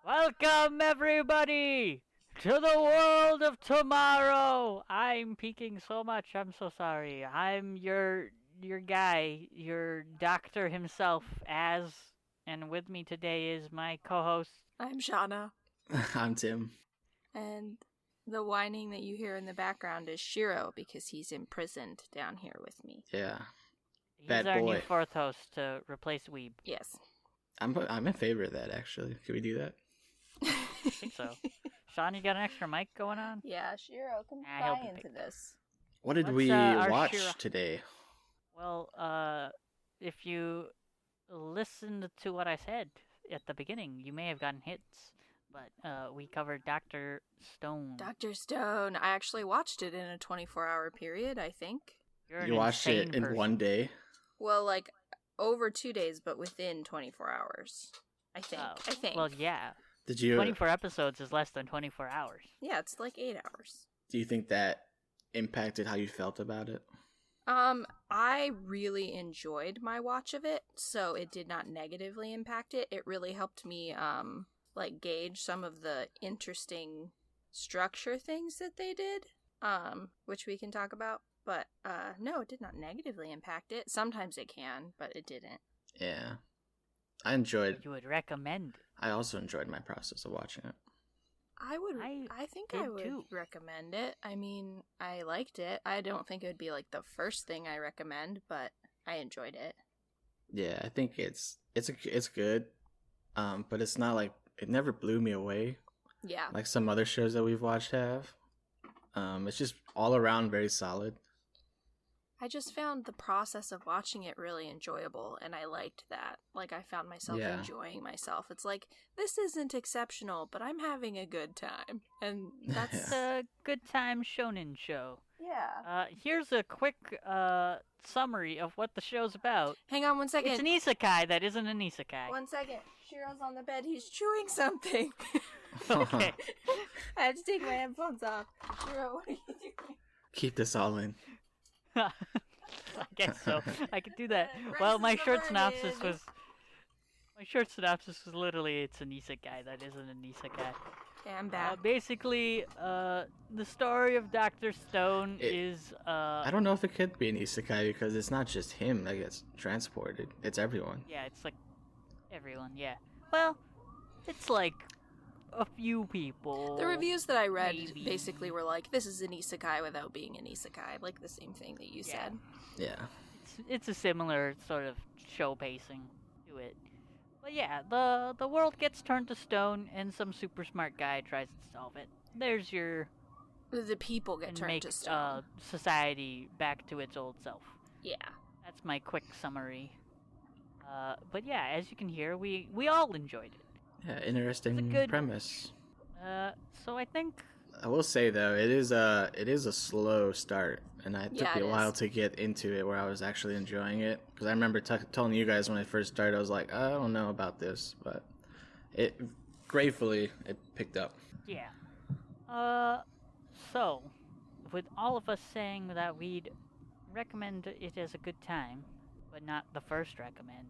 Welcome, everybody, to the world of tomorrow. I'm peeking so much. I'm so sorry. I'm your guy, your doctor himself, and with me today is my co-host. I'm Shauna. I'm Tim. And the whining that you hear in the background is Shiro because he's imprisoned down here with me. Yeah. He's Bad our boy. new fourth host to replace Weeb. Yes. I'm in favor of that, actually. Can we do that? I think so. Sean, you got an extra mic going on? Yeah, Shiro, come he'll fly be into picked. this. What did What's, we our watch Shiro- today? Well, if you listened to what I said at the beginning, you may have gotten hits. But we covered Dr. Stone. Dr. Stone. I actually watched it in a 24-hour period, I think. You're You an watched it insane in person. one day? Well, like, over 2 days, but within 24 hours. I think. Oh, well, yeah. Did you? 24 episodes is less than 24 hours. Yeah, it's like 8 hours. Do you think that impacted how you felt about it? I really enjoyed my watch of it, so it did not negatively impact it. It really helped me, gauge some of the interesting structure things that they did, which we can talk about. But, no, it did not negatively impact it. Sometimes it can, but it didn't. Yeah. You would recommend it. I also enjoyed my process of watching it. I think I would too. recommend it. I mean, I liked it. I don't think it would be, like, the first thing I recommend, but I enjoyed it. Yeah, I think it's good. But it's not like, it never blew me away. Yeah. Like some other shows that we've watched have. It's just all around very solid. I just found the process of watching it really enjoyable, and I liked that. Like, I found myself enjoying myself. It's like, this isn't exceptional, but I'm having a good time. And that's... a good time shonen show. Yeah. Here's a quick summary of what the show's about. Hang on 1 second. It's an isekai that isn't an isekai. 1 second. Shiro's on the bed. He's chewing something. Okay. I have to take my headphones off. Shiro, what are you doing? Keep this all in. I guess so. I could do that. Rex Well, my is short burning. synopsis was literally it's an isekai that isn't an isekai. Okay, I'm back. Basically, the story of Dr. Stone is I don't know if it could be an isekai because it's not just him that gets transported. It's everyone. yeah, it's like everyone, yeah. Well, it's like a few people. The reviews that I read maybe. basically were like, this is an isekai without being an isekai. Like the same thing that you Yeah. said. Yeah. It's a similar sort of show pacing to it. But yeah, the world gets turned to stone, and some super smart guy tries to solve it. There's your The people get and turned make to stone. society back to its old self. Yeah. That's my quick summary. But yeah, as you can hear, we all enjoyed it. Yeah, interesting good- premise. So I think I will say though, it is a slow start, and it took Yeah, me it a while is. to get into it where I was actually enjoying it. Because I remember telling you guys when I first started, I was like, I don't know about this, but it gratefully it picked up. yeah. So with all of us saying that we'd recommend it as a good time, but not the first recommend,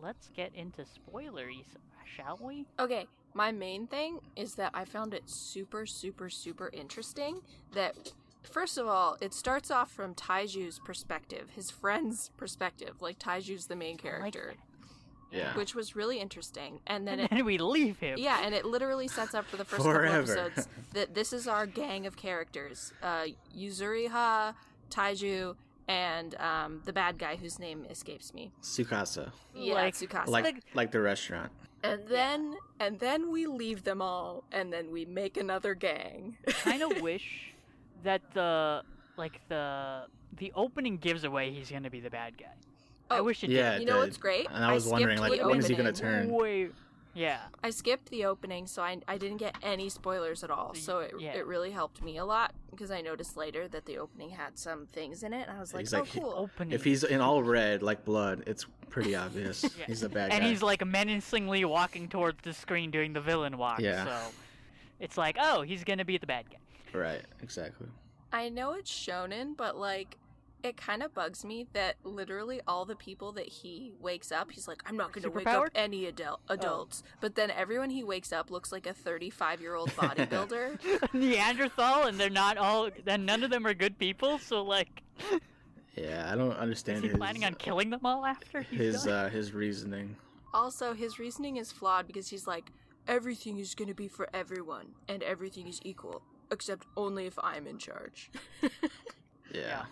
let's get into spoileries, shall we? Okay, my main thing is that I found it super, super, super interesting that, first of all, it starts off from Taiju's perspective, his friend's perspective. Like, Taiju's the main character, Yeah. which was really interesting. And then And then we leave him. yeah, and it literally sets up for the first couple Forever. episodes that this is our gang of characters. Yuzuriha, Taiju, and the bad guy whose name escapes me. Tsukasa, Yeah, Like- Tsukasa. like the restaurant. And then we leave them all, and then we make another gang. Kind of wish that the opening gives away he's gonna be the bad guy. I Oh, wish it Yeah, You it know did. what's great? And I was wondering, skipped like, the when is he opening. gonna turn? Way, yeah. I skipped the opening, so I didn't get any spoilers at all. So Yeah. it really helped me a lot, because I noticed later that the opening had some things in it, and I was like, He's oh, like, cool. Opening. If he's in all red like blood, it's pretty obvious. Yeah. He's the bad And guy. he's like menacingly walking towards the screen doing the villain walk. Yeah. So it's like, oh, he's gonna be the bad guy. Right, exactly. I know it's shonen, but, like, It kind of bugs me that literally all the people that he wakes up, he's like, I'm not going to wake Superpowered? up any adults. But then everyone he wakes up looks like a 35-year-old bodybuilder. Neanderthal, and they're not all. Then none of them are good people. So like, Yeah, I don't is understand he planning on killing them all after he's done? his reasoning. Also, his reasoning is flawed because he's like, everything is going to be for everyone, and everything is equal, except only if I'm in charge. Yeah.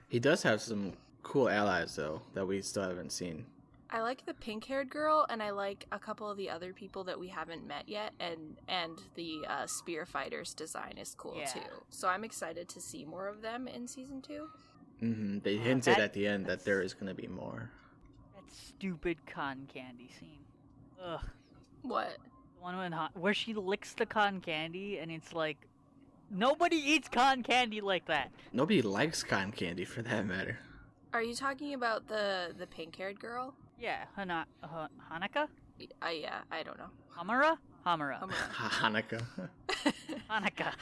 He does have some cool allies, though, that we still haven't seen. I like the pink-haired girl, and I like a couple of the other people that we haven't met yet, and the spear fighter's design is cool, too. So I'm excited to see more of them in Season 2. Mm-hmm. They hinted at the end that there is going to be more. That stupid cotton candy scene. Ugh. What? The one where she licks the cotton candy, and it's like, nobody eats cotton candy like that. Nobody likes cotton candy, for that matter. Are you talking about the pink-haired girl? Yeah, Hanukkah? Yeah, I don't know. Hamara? Hanukkah. Hanukkah.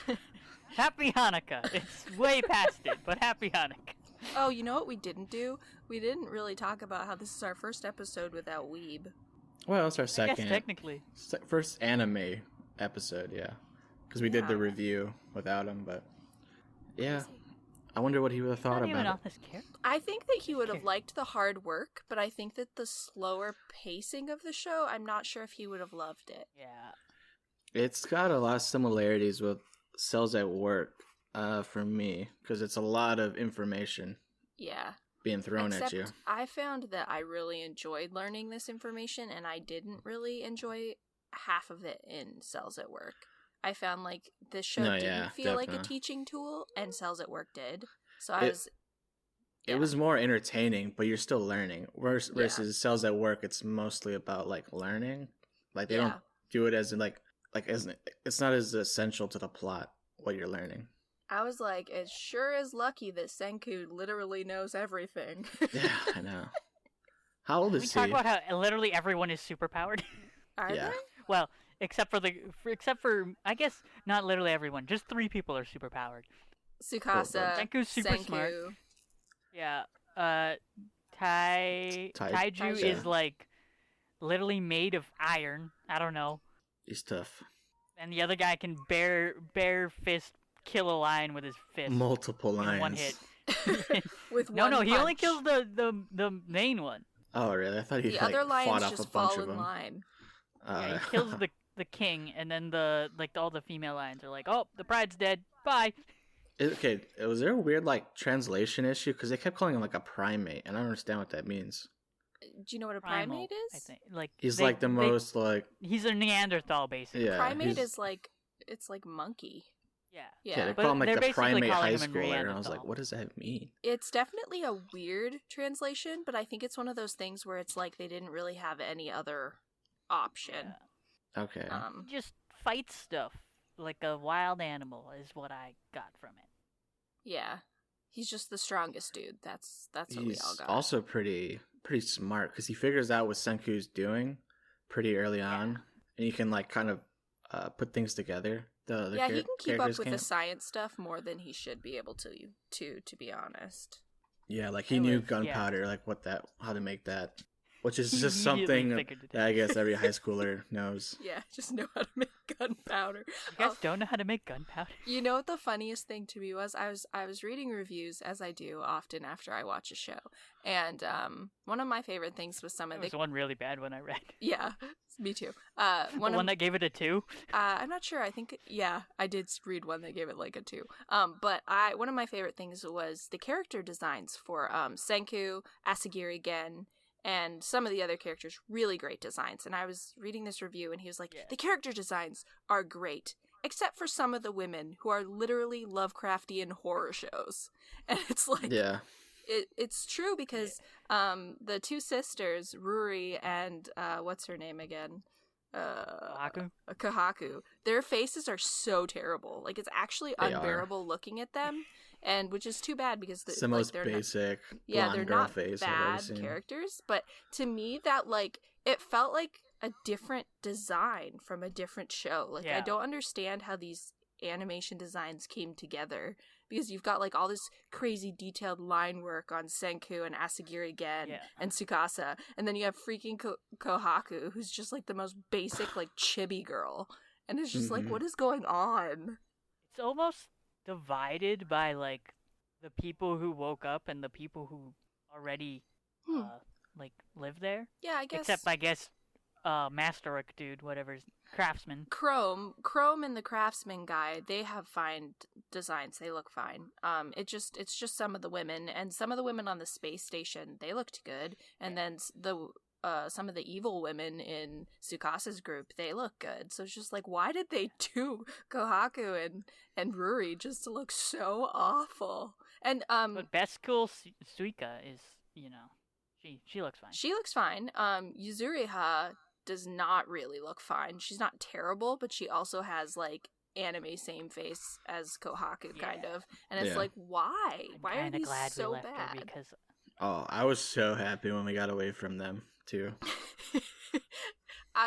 Happy Hanukkah. It's way past it, but happy Hanukkah. Oh, you know what we didn't do? We didn't really talk about how this is our first episode without Weeb. Well, it's our I second. guess technically. First anime episode, yeah. Because we did the review without him, but yeah. I wonder what he would have thought Not even about on it. this character. I think that he would have liked the hard work, but I think that the slower pacing of the show, I'm not sure if he would have loved it. Yeah. It's got a lot of similarities with Cells at Work for me, because it's a lot of information Yeah. being thrown at you. I found that I really enjoyed learning this information, and I didn't really enjoy half of it in Cells at Work. I found like this show didn't feel like a teaching tool, and Cells at Work did. So it was more entertaining, but you're still learning. Versus Cells at Work, it's mostly about like learning. Like they don't do it as it's not as essential to the plot what you're learning. I was like, it sure is lucky that Senku literally knows everything. Yeah, I know. How old is he? We talk about how literally everyone is superpowered. Are they? Well, except for I guess not literally everyone. Just 3 people are superpowered. Tsukasa, Senku's super smart. Yeah. Taiju is like literally made of iron. I don't know. He's tough. And the other guy can bare fist kill a lion with his fist. Multiple lions. In one hit. With one No, he only punch. kills the main one. Oh, really? I thought he The other fought lions off just a bunch fall of in them. line. Yeah, he kills the king, and then all the female lions are like, oh, the pride's dead. Bye. Okay, was there a weird translation issue? Because they kept calling him like a primate, and I don't understand what that means. Do you know what a Primal, primate is? I think. He's like the most He's a Neanderthal, basically. Yeah, Primate is like, it's like monkey. Yeah. Yeah, they But call him like they're the basically primate calling high him a schooler, and I was like, Neanderthal. what does that mean? It's definitely a weird translation, but I think it's one of those things where it's like they didn't really have any other option. Yeah. Okay. He just fights stuff like a wild animal is what I got from it. Yeah. He's just the strongest dude. That's what we all He's got. also pretty smart, because he figures out what Senku's doing pretty early on, and he can kind of put things together. He can keep up with the science stuff more than he should be able to be honest. Yeah, he knew gunpowder, how to make that, which is just something that I guess every high schooler knows. Yeah, just know how to make gunpowder. You guys don't know how to make gunpowder? You know what the funniest thing to me was? I was reading reviews, as I do often after I watch a show, and one of my favorite things was some of There was one really bad one I read. Yeah, me too. One that gave it a 2? I'm not sure. I think, I did read one that gave it like a 2. But one of my favorite things was the character designs for Senku, Asagiri Gen, and some of the other characters. Really great designs. And I was reading this review, and he was like, the character designs are great, except for some of the women who are literally Lovecraftian horror shows. And it's like... Yeah. It's true because the 2 sisters, Ruri and what's her name again? Kahaku. Their faces are so terrible. Like, it's actually unbearable looking at them, and which is too bad because it's the most basic blonde girl face I've ever seen. They're not bad characters, but to me that it felt like a different design from a different show. I don't understand how these animation designs came together, because you've got like all this crazy detailed line work on Senku and Asagiri Gen and Tsukasa, and then you have freaking Kohaku, who's just like the most basic like chibi girl, and it's just like, what is going on? It's almost divided by like the people who woke up and the people who already like live there. Yeah, I guess. Except I guess Masteric dude, whatever's craftsman. Chrome and the craftsman guy, they have fine designs. They look fine. It's just some of the women, and some of the women on the space station, they looked good, and then some of the evil women in Tsukasa's group, they look good. So it's just like, why did they do Kohaku and Ruri just to look so awful? And but best cool Suika is, she looks fine. She looks fine. Yuzuriha does not really look fine. She's not terrible, but she also has like anime same face as Kohaku kind of, and it's like, why? Why are these glad so we left bad? her because I was so happy when we got away from them too.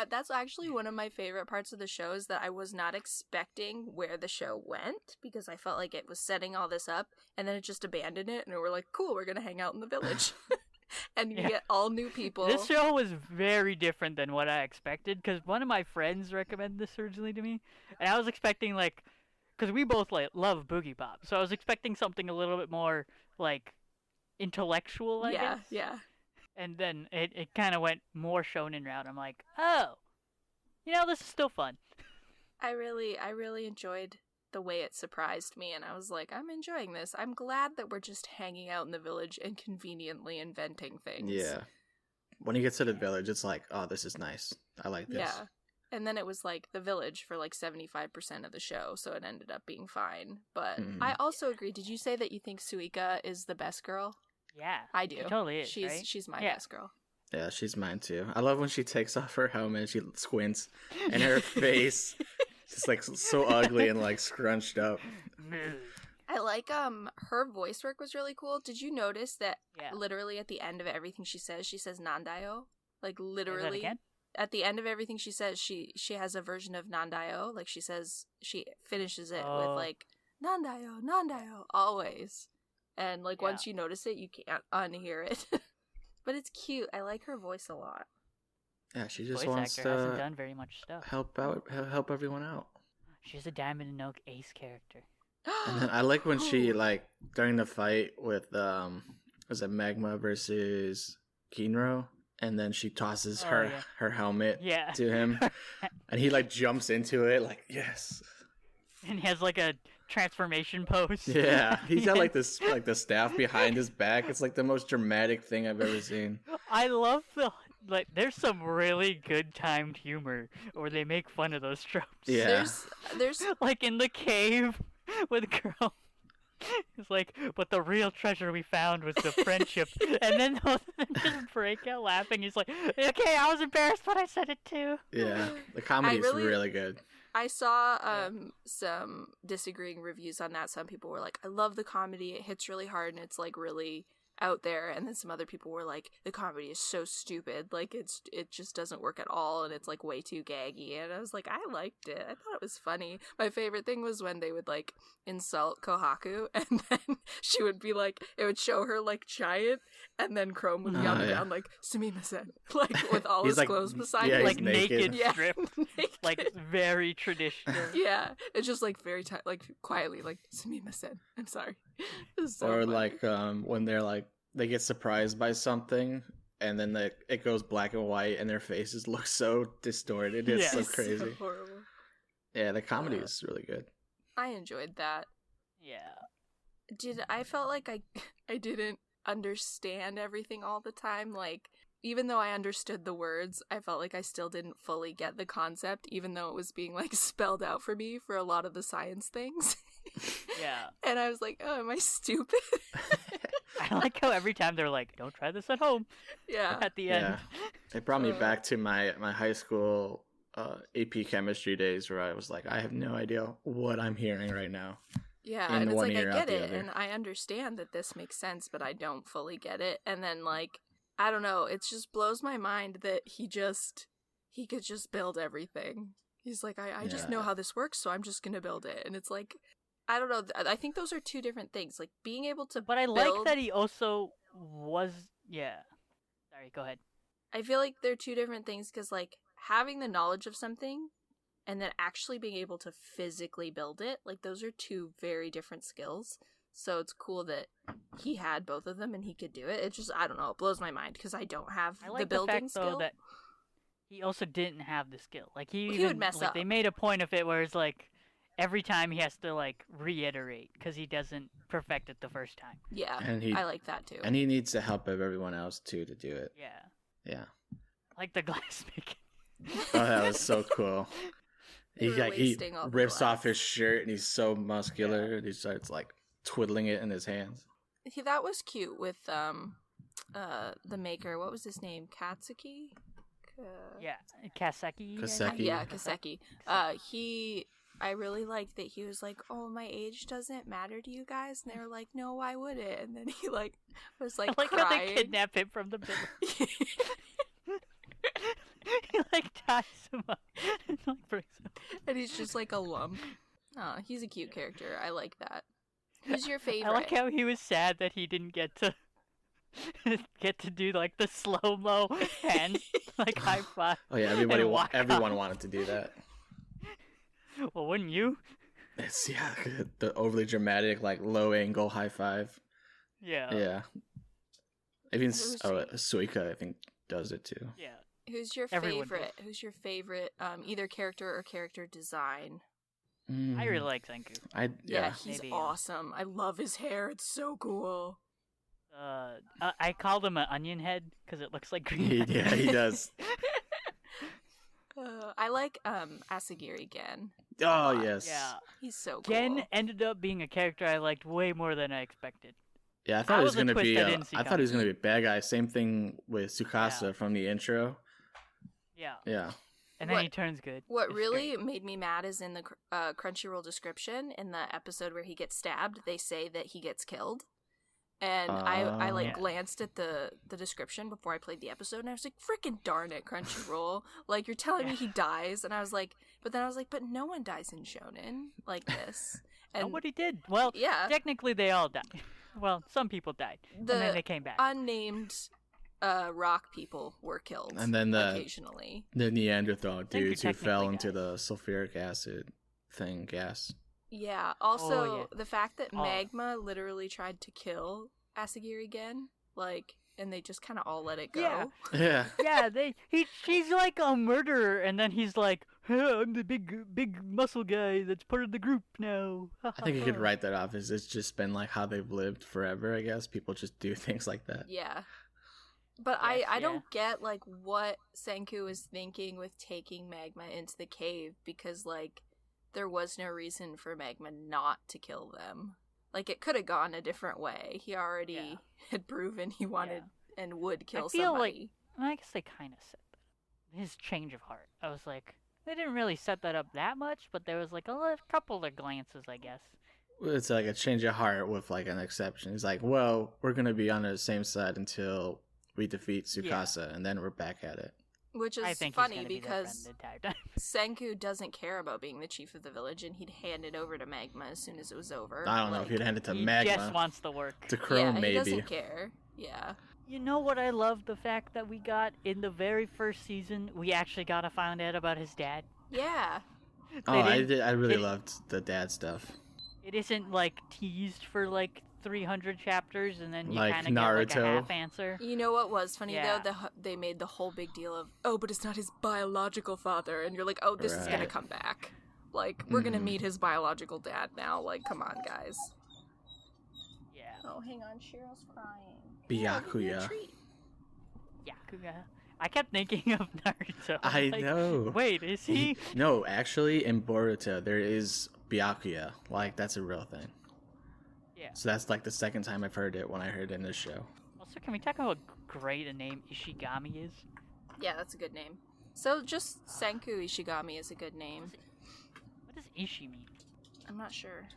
That's actually one of my favorite parts of the show, is that I was not expecting where the show went, because I felt like it was setting all this up and then it just abandoned it, and we're like, cool, we're gonna hang out in the village. And you get all new people. This show was very different than what I expected, because one of my friends recommended this originally to me, and I was expecting like, because we both like love Boogie Pop, so I was expecting something a little bit more like intellectual, I guess. Yeah. And then it kind of went more shonen route. I'm like, oh, this is still fun. I really enjoyed the way it surprised me, and I was like, I'm enjoying this. I'm glad that we're just hanging out in the village and conveniently inventing things. Yeah. When you get to the village, it's like, oh, this is nice. I like this. Yeah. And then it was like the village for like 75% of the show, so it ended up being fine. But I also agree. Did you say that you think Suika is the best girl? Yeah. I do. She totally is, She's my best girl. Yeah, she's mine too. I love when she takes off her helmet, she squints, and her face is like so ugly and like scrunched up. I like her voice work was really cool. Did you notice that literally at the end of everything she says Nandayo? Like literally at the end of everything she says, she has a version of Nandayo. Like she finishes it with like Nandayo always. And like once you notice it, you can't unhear it. But it's cute. I like her voice a lot. Yeah, she just voice wants actor to hasn't done very much stuff. help everyone out. She's a Diamond and Oak ace character. And then I like when she like during the fight with was it Magma versus Kinro, and then she tosses her helmet to him, and he like jumps into it like yes. And he has like a transformation pose. Yeah, he's got like this like the staff behind his back. It's like the most dramatic thing I've ever seen. I love there's some really good timed humor where they make fun of those tropes. Yeah. There's like in the cave with Girl. It's like, but the real treasure we found was the friendship. And then they'll just break out laughing. He's like, okay, I was embarrassed, but I said it too. Yeah, the comedy's really good. I saw some disagreeing reviews on that. Some people were like, I love the comedy. It hits really hard and it's like really out there. And then some other people were like, the comedy is so stupid. Like it just doesn't work at all and it's like way too gaggy. And I was like, I liked it. I thought it was funny. My favorite thing was when they would like insult Kohaku and then she would be like, it would show her like giant and then Chrome would be on the ground like, Sumimasen. Like with all his clothes beside him. Like naked strip. Naked. Like very traditional. Yeah. It's just like very like quietly like, Sumimasen. I'm sorry. So or funny. like when they're like they get surprised by something and then it goes black and white and their faces look so distorted. It's so crazy. So horrible. Yeah, the comedy is really good. I enjoyed that. Yeah. I felt like I didn't understand everything all the time. Like even though I understood the words, I felt like I still didn't fully get the concept, even though it was being like spelled out for me for a lot of the science things. Yeah. And I was like, oh, am I stupid? I like how every time they're like, don't try this at home. Yeah. At the end. It brought me back to my high school AP chemistry days where I was like, I have no idea what I'm hearing right now. Yeah, and it's like, I get it, and I understand that this makes sense, but I don't fully get it. And then, like, I don't know, it just blows my mind that he could just build everything. He's like, I just know how this works, so I'm just gonna build it. And it's like, I don't know. I think those are two different things. Like, being able to But I build... like that he also was... Yeah. Sorry, go ahead. I feel like they're two different things, because, like, having the knowledge of something and then actually being able to physically build it, like, those are two very different skills. So it's cool that he had both of them and he could do it. It just, I don't know, it blows my mind, because I don't have the building skill. Though, that he also didn't have the skill. Like, he would mess up. They made a point of it where it's like, every time he has to, like, reiterate, because he doesn't perfect it the first time. Yeah, I like that, too. And he needs the help of everyone else, too, to do it. Yeah. Yeah. Like the glass making. Oh, that was so cool. He rips off his shirt, and he's so muscular, and he starts, like, twiddling it in his hands. That was cute with the maker. What was his name? Katsuki? Yeah, Kaseki. Yeah, Kaseki. I really liked that he was like, "Oh, my age doesn't matter to you guys," and they were like, "No, why would it?" And then he like was like, I like crying. how they kidnap him from the village. He like ties him up and like brings him. And he's just like a lump. Oh, he's a cute character. I like that. Who's your favorite? I like how he was sad that he didn't get to do like the slow-mo hand like high five. Oh yeah, everyone wanted to do that. Well, wouldn't you? It's the overly dramatic like low angle high five. Yeah. Yeah. Even Suika I think does it too. Yeah. Who's your favorite? Who's your favorite either character or character design? I really like Senku. Yeah, he's awesome. I love his hair. It's so cool. I called him an onion head because it looks like green. Yeah, he does. I like Asagiri Gen. Oh yes. Yeah, he's so cool. Gen ended up being a character I liked way more than I expected. Yeah, I thought he was gonna be. I thought he was gonna be a bad guy. Same thing with Tsukasa from the intro. Yeah. Yeah. And then he turns good. What really made me mad is in the Crunchyroll description, in the episode where he gets stabbed, they say that he gets killed. And I glanced at the description before I played the episode, and I was like, freaking darn it, Crunchyroll. Like, you're telling me he dies, and I was like, but no one dies in shonen like this. And nobody did. Well, yeah. Technically they all died. Well, some people died, and then they came back. Unnamed rock people were killed, and then occasionally. The Neanderthal dudes who fell into the sulfuric acid gas. Yeah. Also, the fact that Magma literally tried to kill Asagiri Gen, like, and they just kind of all let it go. Yeah. Yeah. She's like a murderer, and then he's like, hey, I'm the big muscle guy that's part of the group now. I think you could write that off as it's just been like how they've lived forever. I guess people just do things like that. Yeah. But I don't get like what Senku is thinking with taking Magma into the cave, because like there was no reason for Magma not to kill them. Like, it could have gone a different way. He already had proven he wanted and would kill somebody. I guess they kind of set that up. His change of heart. I was like, they didn't really set that up that much, but there was like a couple of glances, I guess. It's like a change of heart with like an exception. He's like, well, we're going to be on the same side until we defeat Tsukasa, and then we're back at it. Which is funny because Senku doesn't care about being the chief of the village, and he'd hand it over to Magma as soon as it was over. I don't know if he'd hand it to Magma. He just wants the work. To Chrome, maybe. He doesn't care. Yeah. You know what I love? The fact that we got, in the very first season, we actually got to find out about his dad. Yeah. I really loved the dad stuff. It isn't, like, teased for, like, 300 chapters, and then you like kind of get like a half answer. You know what was funny though? They made the whole big deal of, oh, but it's not his biological father, and you're like, oh, this is gonna come back. Like, we're gonna meet his biological dad now. Like, come on, guys. Yeah. Oh, hang on, Cheryl's crying. Byakuya. Byakuya. I kept thinking of Naruto. I know. Wait, is he? No, actually, in Boruto there is Byakuya. Like, that's a real thing. Yeah. So that's like the second time I've heard it when I heard it in this show. Also, can we talk about how great a name Ishigami is? Yeah, that's a good name. So just Senku Ishigami is a good name. What does Ishi mean? I'm not sure.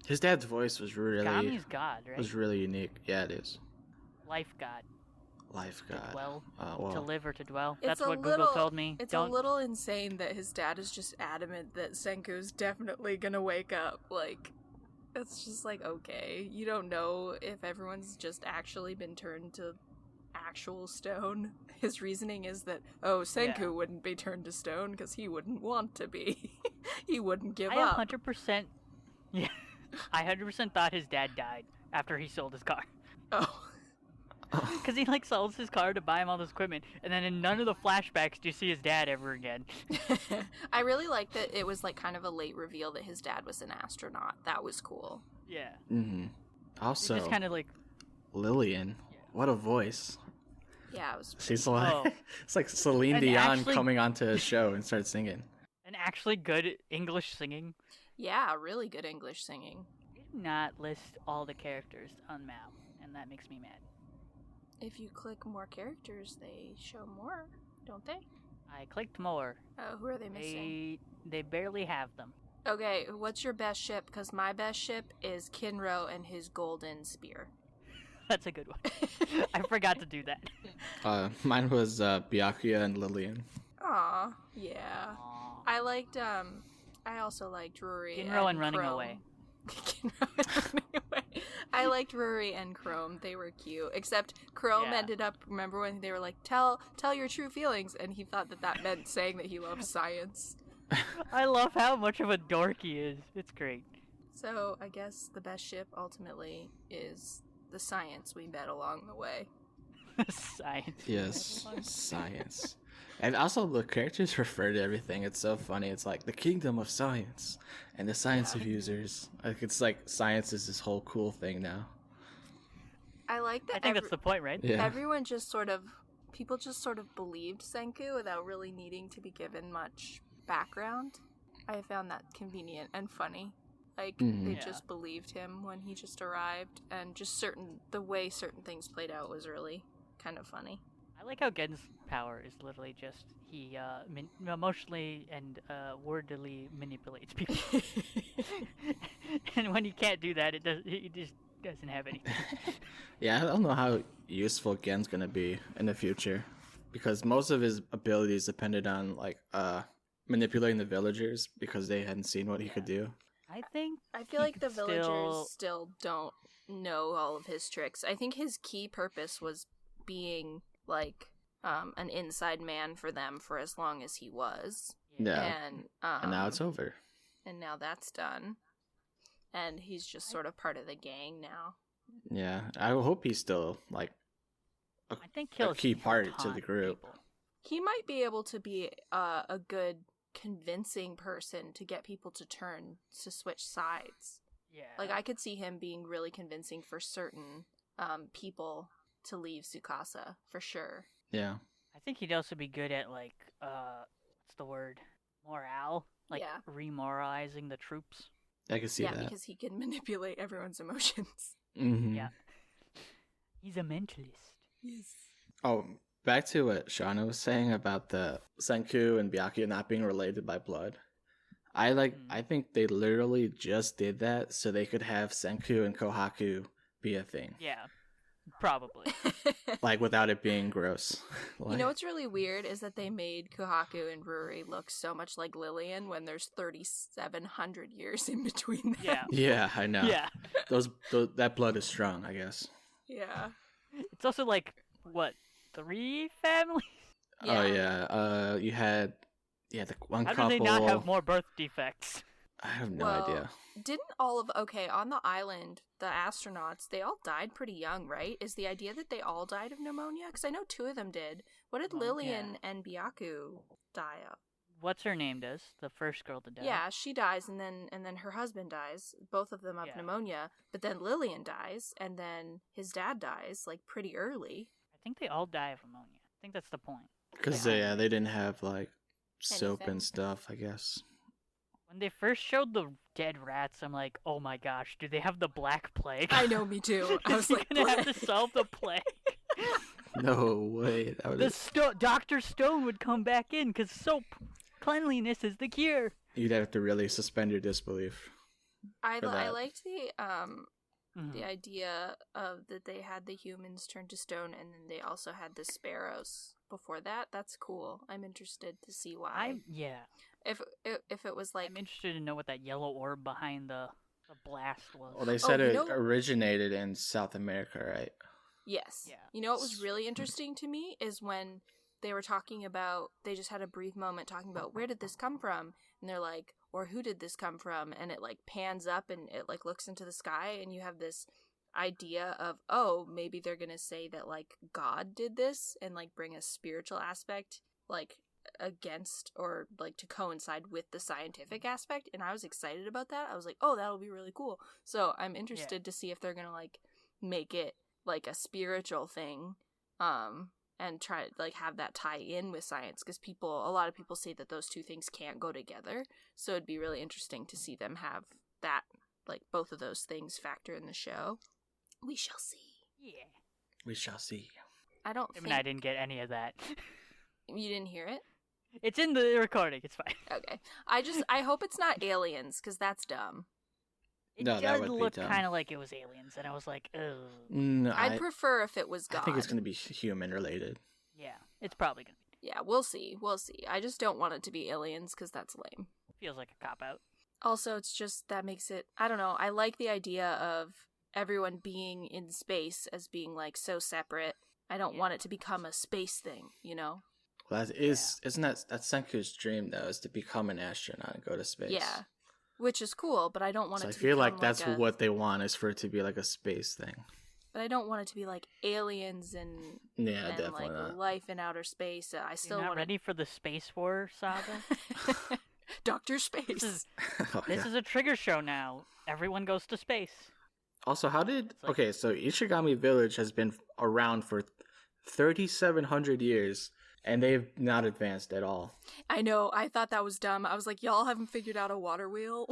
His dad's voice was really... Gami's God, right? Was really unique. Yeah, it is. Life God. Life To god. dwell. Well, To live or to dwell. It's That's a what little- Google told me. It's Don't. a little insane that his dad is just adamant that Senku's definitely gonna wake up. Like, it's just like, okay, you don't know if everyone's just actually been turned to actual stone. His reasoning is that, oh, Senku Yeah. wouldn't be turned to stone because he wouldn't want to be. He wouldn't give I up. 100%. Yeah. I 100% thought his dad died after he sold his car. Oh. Because he like sells his car to buy him all this equipment, and then in none of the flashbacks do you see his dad ever again. I really like that it was like kind of a late reveal that his dad was an astronaut. That was cool. Yeah. Mm-hmm. Also, Just kind of like, Lillian. What a voice. Yeah, it was. She's like, Oh. it's like Celine And Dion actually- coming onto a show and start singing. an actually good English singing. Yeah, really good English singing. They do not list all the characters on map, and that makes me mad. If you click more characters, they show more, don't they? I clicked more. Oh, who are they missing? They barely have them. Okay, what's your best ship? Because my best ship is Kinro and his golden spear. That's a good one. I forgot to do that. Mine was Byakuya and Lillian. Aw, yeah. Aw. I also liked Ruri Kinro and Running Chrome. Away. Kinro and Running Away. I liked Ruri and Chrome. They were cute. Except Chrome Yeah. ended up, remember when they were like, tell your true feelings, and he thought that meant saying that he loves science. I love how much of a dork he is. It's great. So I guess the best ship ultimately is the science we met along the way. Science. Yes, science. And also the characters refer to everything. It's so funny. It's like the kingdom of science and the science of users. Like it's like science is this whole cool thing now. I like that I think that's the point, right? Yeah. everyone just sort of, people just sort of believed Senku without really needing to be given much background. I found that convenient and funny. Like, Mhm. they Yeah. just believed him when he just arrived, and just the way certain things played out was really kind of funny. I like how Gen's power is literally just he emotionally and wordily manipulates people. And when he can't do that, he just doesn't have anything. Yeah, I don't know how useful Gen's gonna be in the future, because most of his abilities depended on like manipulating the villagers because they hadn't seen what he could do. I think I feel he like the could villagers still don't know all of his tricks. I think his key purpose was being like an inside man for them for as long as he was. Yeah, And and now it's over. and now that's done. And he's just sort of part of the gang now. Yeah, I hope he's still like I think he'll key part to taunt the group. people. He might be able to be a good convincing person to get people to switch sides. Yeah. Like, I could see him being really convincing for certain people to leave Tsukasa, for sure. Yeah, I think he'd also be good at like what's the word? Morale? Like Yeah. remoralizing the troops. I can see Yeah, that. because he can manipulate everyone's emotions. Mm-hmm. Yeah. He's a mentalist. Yes. Oh, back to what Shauna was saying about the Senku and Byakuya not being related by blood. I think they literally just did that so they could have Senku and Kohaku be a thing. Yeah. Probably. Like without it being gross. You know what's really weird is that they made Kohaku and Ruri look so much like Lillian when there's 3,700 years in between them. Yeah. Yeah, I know. Yeah. That blood is strong, I guess. Yeah. It's also like what, 3 families? Oh yeah. You had the one How couple. do they not have more birth defects? I have no Well, idea. Didn't on the island, the astronauts, they all died pretty young, right? Is the idea that they all died of pneumonia? Because I know 2 of them did. What did Lillian and Byaku die of? What's her name does? The first girl to die. Yeah, she dies, and then her husband dies. Both of them have Yeah. pneumonia. But then Lillian dies, and then his dad dies, like, pretty early. I think they all die of pneumonia. I think that's the point. Because they didn't have like soap Anything. and stuff, I guess. When they first showed the dead rats, I'm like, oh my gosh, do they have the Black Plague? I know, me too. I Is was he like, gonna have "Plague." to solve the plague? No way. That would Dr. Stone would come back in because soap, cleanliness is the cure. You'd have to really suspend your disbelief. I for that. liked The idea of that they had the humans turn to stone, and then they also had the sparrows before that. That's cool. I'm interested to see why. If it was like, I'm interested to know what that yellow orb behind the blast was. Well, they said it originated in South America, right? Yes. Yeah. You know what was really interesting to me is when they were talking about, they just had a brief moment talking about where did this come from, and they're like, or who did this come from, and it like pans up and it like looks into the sky, and you have this idea of, oh, maybe they're gonna say that like God did this and like bring a spiritual aspect like against or like to coincide with the scientific aspect, and I was excited about that. I was like, oh, that'll be really cool. So I'm interested to see if they're gonna like make it like a spiritual thing, and try to like have that tie in with science, because a lot of people say that those two things can't go together. So it'd be really interesting to see them have that, like both of those things factor in the show. We shall see. Yeah. We shall see. I didn't get any of that. You didn't hear it? It's in the recording. It's fine. Okay. I hope it's not aliens, because that's dumb. It does look kind of like it was aliens, and I was like, ugh. No, I'd prefer if it was God. I think it's going to be human related. Yeah, it's probably going to be. Yeah, we'll see. We'll see. I just don't want it to be aliens, because that's lame. Feels like a cop-out. Also, it's just, that makes it, I don't know, I like the idea of everyone being in space as being like so separate. I don't want it to become a space thing, you know? Well, isn't that's Senku's dream, though, is to become an astronaut and go to space. Yeah. Which is cool, but I don't want it to be. I feel like that's what they want, is for it to be like a space thing. But I don't want it to be like aliens and definitely like not. Life in outer space. I still want ready for the Space War saga. Dr. Space. This is a trigger show now. Everyone goes to space. Also, so Ishigami Village has been around for 3,700 years. And they've not advanced at all. I know. I thought that was dumb. I was like, y'all haven't figured out a water wheel?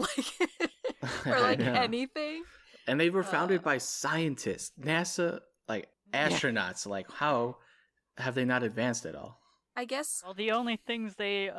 Or like anything? And they were founded by scientists. NASA, like astronauts. Like, how have they not advanced at all? I guess. Well, the only things they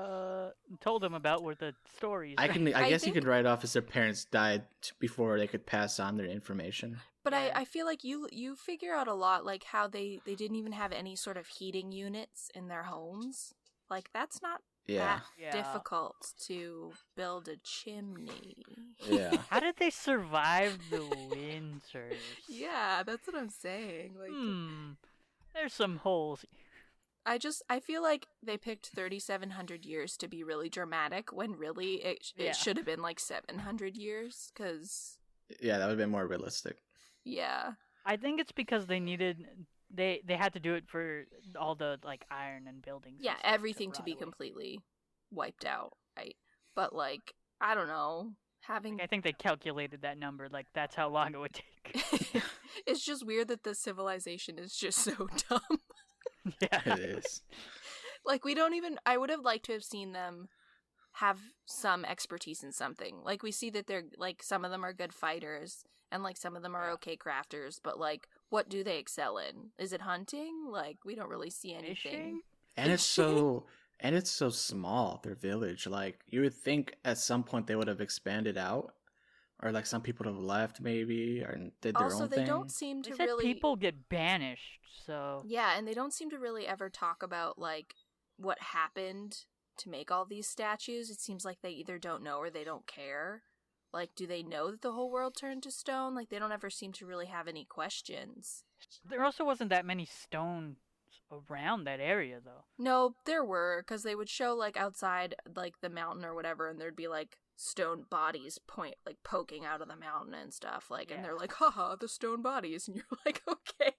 told them about were the stories. I guess you could write off as their parents died before they could pass on their information. But I feel like you figure out a lot, like how they didn't even have any sort of heating units in their homes. Like, that's not that difficult to build a chimney. Yeah. How did they survive the winters? Yeah, that's what I'm saying. Like, there's some holes. I feel like they picked 3,700 years to be really dramatic, when really it should have been like 700 years, because... Yeah, that would have been more realistic. Yeah. I think it's because they had to do it for all the like iron and buildings. Yeah, everything to be completely wiped out, right? But like, I don't know, having I think they calculated that number, like that's how long it would take. It's just weird that the civilization is just so dumb. Yeah. It is. Like, I would have liked to have seen them have some expertise in something. Like, we see that they're like, some of them are good fighters, and like some of them are okay crafters, but like, what do they excel in? Is it hunting? Like, we don't really see anything. Fishing? And it's so small, their village. Like, you would think at some point they would have expanded out, or like some people would have left maybe, or did their own thing. Also, they don't seem to said people get banished, so yeah, and they don't seem to really ever talk about like what happened to make all these statues. It seems like they either don't know or they don't care. Like, do they know that the whole world turned to stone? Like, they don't ever seem to really have any questions. There also wasn't that many stones around that area, though. No, there were, because they would show, like, outside, like, the mountain or whatever, and there'd be, like, stone bodies poking out of the mountain and stuff, like, and they're like, haha, the stone bodies, and you're like, okay.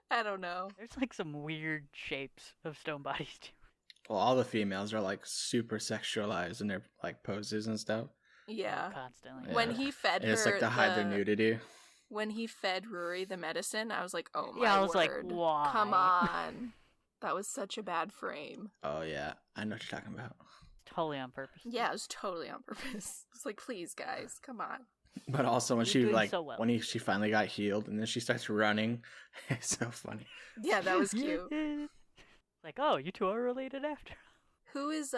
I don't know. There's, like, some weird shapes of stone bodies, too. Well, all the females are like super sexualized in their like poses and stuff. Yeah, constantly. Yeah. When he fed her, it's like to hide their nudity. When he fed Ruri the medicine, I was like, "Oh my I was word. Like, why? Come on!" That was such a bad frame. Oh yeah, I know what you're talking about. Totally on purpose. Yeah, it was totally on purpose. It's like, please, guys, come on. But also when she finally got healed, and then she starts running, it's so funny. Yeah, that was cute. Like, oh, you two are related after. Who's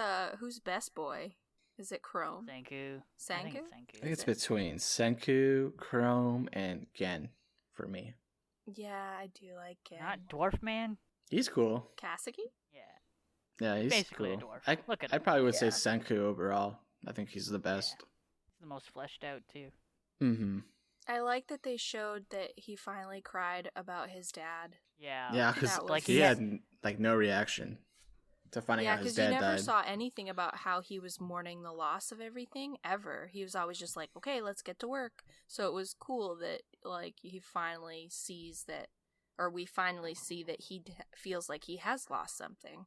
best boy? Is it Chrome? Senku. Senku? I think it's Senku. I think it's between Senku, Chrome, and Gen for me. Yeah, I do like Gen. Not Dwarf Man? He's cool. Kaseki? Yeah. Yeah, he's Basically cool. a dwarf. Look at I him. probably would Yeah. say Senku overall. I think he's the best. He's the most fleshed out, too. Mm-hmm. I like that they showed that he finally cried about his dad. Yeah. Yeah, because That was- like he had like no reaction to finding Yeah, out his because you dad never died. saw anything about how he was mourning the loss of everything, ever. He was always just like, okay, let's get to work. So it was cool that, like, he finally sees that, or we finally see that he feels like he has lost something.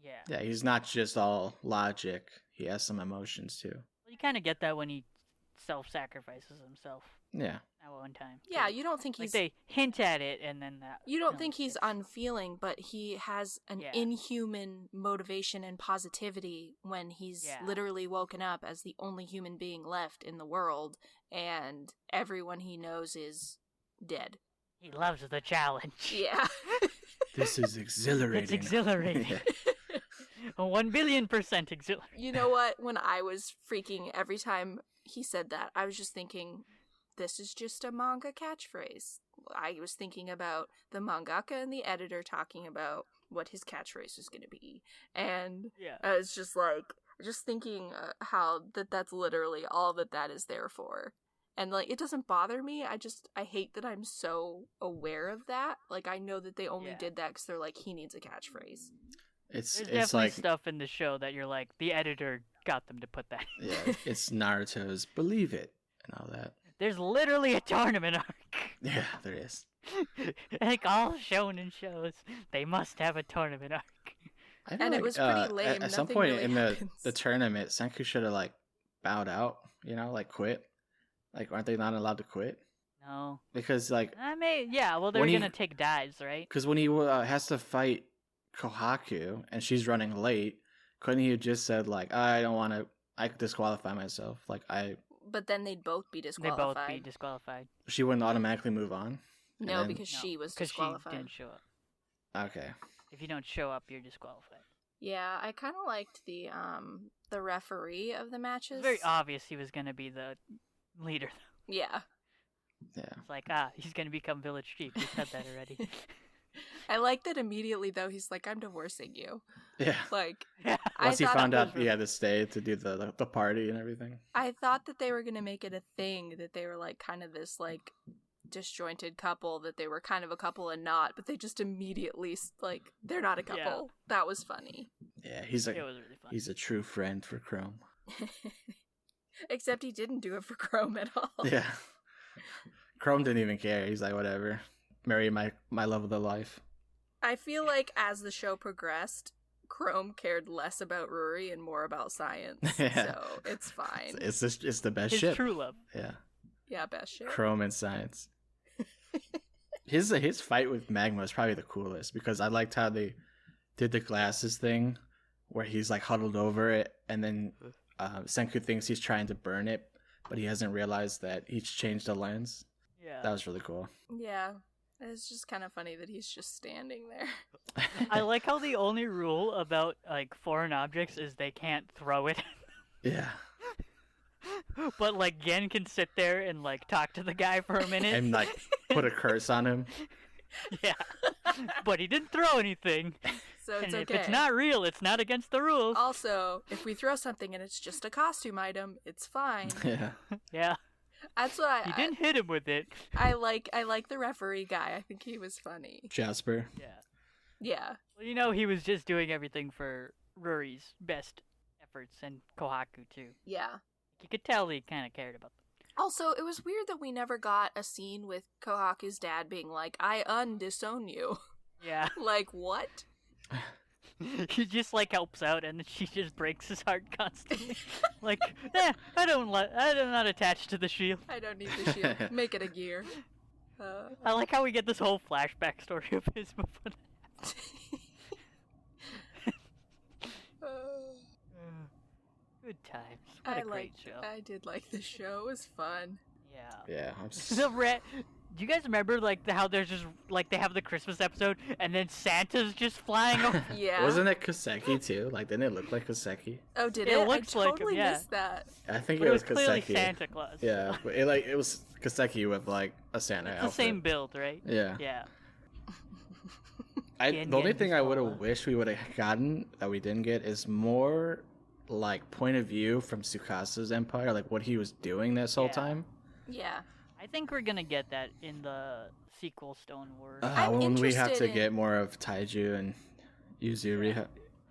Yeah. Yeah, he's not just all logic. He has some emotions too. Well, you kind of get that when he self-sacrifices himself Yeah. at one time. Yeah, too. you don't think Like, he's... they hint at it, and then that... You don't no, think he's it's- unfeeling, but he has an Yeah. inhuman motivation and positivity when he's Yeah. literally woken up as the only human being left in the world, and everyone he knows is dead. He loves the challenge. Yeah. This is exhilarating. It's exhilarating. Yeah. 1,000,000,000% exhilarating. You know what? When I was freaking every time he said that, I was just thinking, this is just a manga catchphrase. I was thinking about the mangaka and the editor talking about what his catchphrase was going to be. And Yeah. I was just like, just thinking how that's literally all that is there for. And, like, it doesn't bother me. I hate that I'm so aware of that. Like, I know that they only Yeah. did that because they're like, he needs a catchphrase. It's There's it's definitely like stuff in the show that you're like, the editor got them to put that. yeah, it's Naruto's believe it and all that. There's literally a tournament arc. Yeah, there is. Like all shonen shows, they must have a tournament arc. I feel And it like, was pretty lame. At some Nothing point really in happens. the tournament, Senku should have like bowed out. You know, like quit. Like, aren't they not allowed to quit? No. Because like, Well, they're When he- gonna take dives, right? because when he has to fight Kohaku and she's running late, couldn't he have just said like, I don't want to, I could disqualify myself. Like But then they'd both be They disqualified. both be disqualified. she wouldn't automatically move on. No, then- because No, she was 'cause she disqualified. didn't show up. Okay. If you don't show up, you're disqualified. Yeah, I kind of liked the referee of the matches. It's very obvious he was gonna be the leader. Yeah, Yeah. It's like, he's gonna become village chief. We said that already. I like that immediately though. He's like, "I'm divorcing you." Yeah. Like, Yeah. Once he thought found it out was- he had to stay to do the party and everything. I thought that they were gonna make it a thing that they were like kind of this like disjointed couple, that they were kind of a couple and not, but they just immediately like they're not a couple. Yeah. That was funny. Yeah, he's like It was really fun. he's a true friend for Chrome. Except he didn't do it for Chrome at all. Yeah. Chrome didn't even care. He's like, whatever. Marry my love of the life. I feel like as the show progressed, Chrome cared less about Ruri and more about science. Yeah. So it's fine. It's the best His ship. true love. Yeah. Yeah, best shit. Chrome and science. His fight with Magma is probably the coolest because I liked how they did the glasses thing where he's like huddled over it and then Senku thinks he's trying to burn it, but he hasn't realized that he's changed the lens. Yeah. That was really cool. Yeah. It's just kind of funny that he's just standing there. I like how the only rule about like foreign objects is they can't throw it. Yeah. But like Gen can sit there and like talk to the guy for a minute. And like put a curse on him. Yeah. But he didn't throw anything. So it's And okay. if it's not real, it's not against the rules. Also, if we throw something and it's just a costume item, it's fine. Yeah. Yeah. That's what He didn't hit him with it. I like the referee guy. I think he was funny. Jasper. Yeah. Yeah. Well, you know, he was just doing everything for Ruri's best efforts and Kohaku too. Yeah. You could tell he kind of cared about them. Also, it was weird that we never got a scene with Kohaku's dad being like, "I disown you." Yeah. Like, what? He just like helps out, and then she just breaks his heart constantly. Like, I'm not attached to the shield. I don't need the shield. Make it a gear. I like how we get this whole flashback story of his before that. Good times. What a great show. I did like the show. It was fun. Yeah. Yeah. Do you guys remember like how there's just like they have the Christmas episode and then Santa's just flying over? Yeah. Wasn't it Kaseki too? Like, didn't it look like Kaseki? Oh, did It it? looks I like him, totally yeah. missed that. I think But it it was was clearly Kaseki. Santa Claus. Yeah, but it was Kaseki with like a Santa It's the outfit. same build, right? Yeah. Yeah. The only thing I would have wished we would have gotten that we didn't get is more like point of view from Tsukasa's empire, like what he was doing this whole Yeah. time. Yeah. I think we're gonna get that in the sequel Stone Wars. I'm When we have to interested in- get more of Taiju and Yuzuri.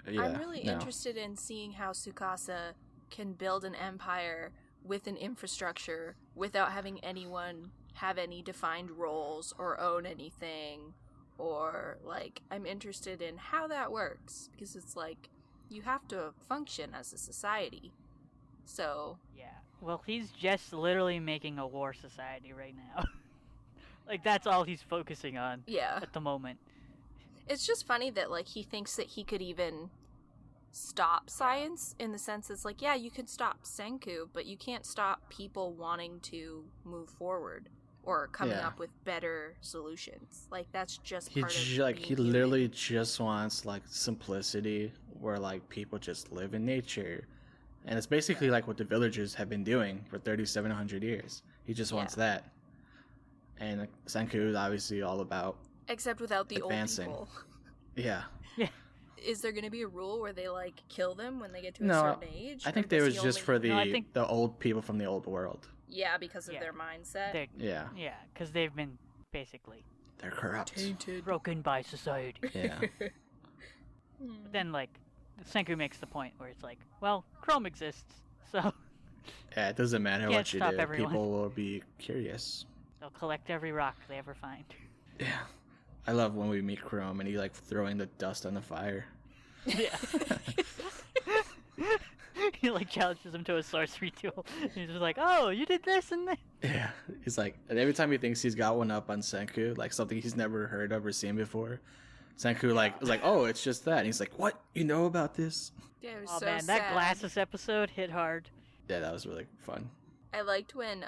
Yeah, I'm really no. interested in seeing how Tsukasa can build an empire with an infrastructure without having anyone have any defined roles or own anything, or like I'm interested in how that works, because it's like you have to function as a society. So Yeah. Well, he's just literally making a war society right now. Like that's all he's focusing on yeah, at the moment. it's just funny that like he thinks that he could even stop science, in the sense it's like, yeah, you can stop Senku, but you can't stop people wanting to move forward or coming Yeah. up with better solutions. Like that's just He part of he being human. literally just wants like simplicity, where like people just live in nature, and it's basically like what the villagers have been doing for 3,700 years. He just wants that, and like, Senku is obviously all about Except without the advancing. old people. yeah. Is there going to be a rule where they like kill them when they get to a No, certain age? I Or think does there was he just only- for the No, I think- the old people from the old world. Yeah, because of Yeah. their mindset. They're, Yeah, yeah, because they've been basically they're corrupt. broken by society. Yeah, But then, like, Senku makes the point where it's like, well, Chrome exists, so yeah. It doesn't matter Can't what you stop do. everyone. People will be curious. they'll collect every rock they ever find. Yeah, I love when we meet Chrome and he like throwing the dust on the fire. Yeah. He like challenges him to a sorcery duel. He's just like, "Oh, you did this and this." Yeah, he's like, and every time he thinks he's got one up on Senku, like something he's never heard of or seen before, Senku like was like, "Oh, it's just that." And he's like, "What? You know about this?" Yeah, it was Oh so man, sad. that glasses episode hit hard. Yeah, that was really fun. I liked when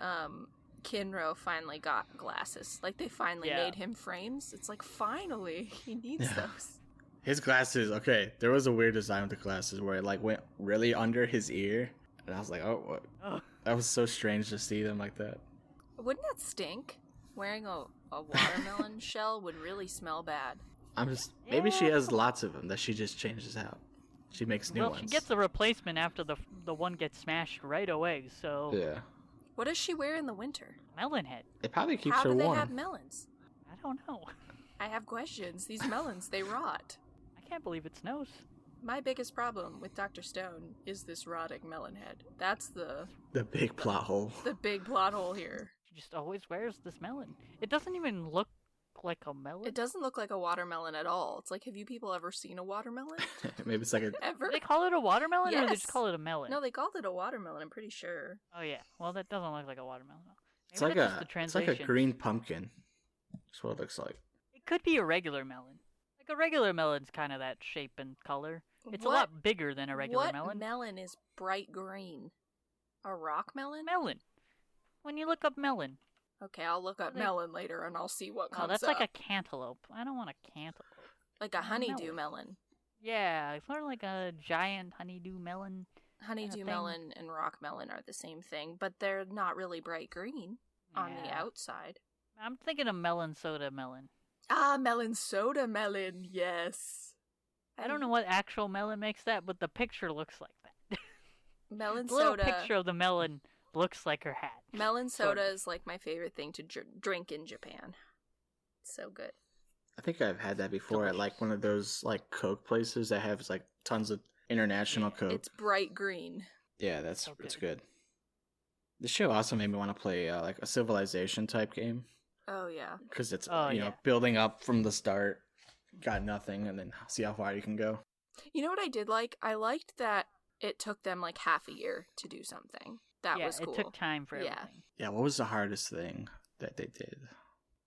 Kinro finally got glasses. Like they finally Yeah. made him frames. It's like finally he needs Yeah. those. His glasses, okay, there was a weird design with the glasses where it like went really under his ear, and I was like, "Oh, what?" Oh, That was so strange to see them like that. Wouldn't that stink? Wearing a watermelon shell would really smell bad. I'm just maybe she Yeah. has lots of them that she just changes out. She makes new well, ones. she gets a replacement after the one gets smashed right away. So Yeah, What does she wear in the winter? melon head. it probably keeps How her do they warm. have melons? I don't know. I have questions. These melons, they rot. I can't believe it snows. My biggest problem with Dr. Stone is this rotting melon head. That's the big plot hole. big plot hole here. She just always wears this melon. It doesn't even look like a melon. It doesn't look like a watermelon at all. It's like, have you people ever seen a watermelon? Maybe it's like a Ever? Do they call it a watermelon or they Yes. just call it a melon? No, they called it a watermelon, I'm pretty sure. Oh yeah. Well, that doesn't look like a watermelon. it's Maybe like that's just a the it's like translation. a green pumpkin. That's what it looks like. It could be a regular melon. Like a regular melon's kind of that shape and color. It's What- a lot bigger than a regular what melon. melon is bright green? A rock melon? Melon. When you look up melon, Okay, I'll look up Like- melon later and I'll see what oh, comes that's up. like a cantaloupe. I don't want a cantaloupe. Like a honeydew melon. melon. Yeah, it's more like a giant honeydew melon. Honeydew thing. melon and rock melon are the same thing, but they're not really bright green on the Yeah. outside. I'm thinking of melon soda melon. Ah, melon soda melon, yes. I don't know what actual melon makes that, but the picture looks like that. Melon The little soda. picture of the melon looks like her hat. Melon Sort soda of. is like my favorite thing to drink in Japan. It's so good. I think I've had that before at like one of those like Coke places that have like tons of international Coke. It's bright green. Yeah, that's So it's good. good. The show also made me want to play like a Civilization type game Oh yeah. because it's Oh, you know yeah. building up from the start, got nothing, and then see how far you can go. You know what I did like? I liked that it took them like half a year to do something. That yeah, was cool. it took time for Yeah. everything. Yeah, what was the hardest thing that they did?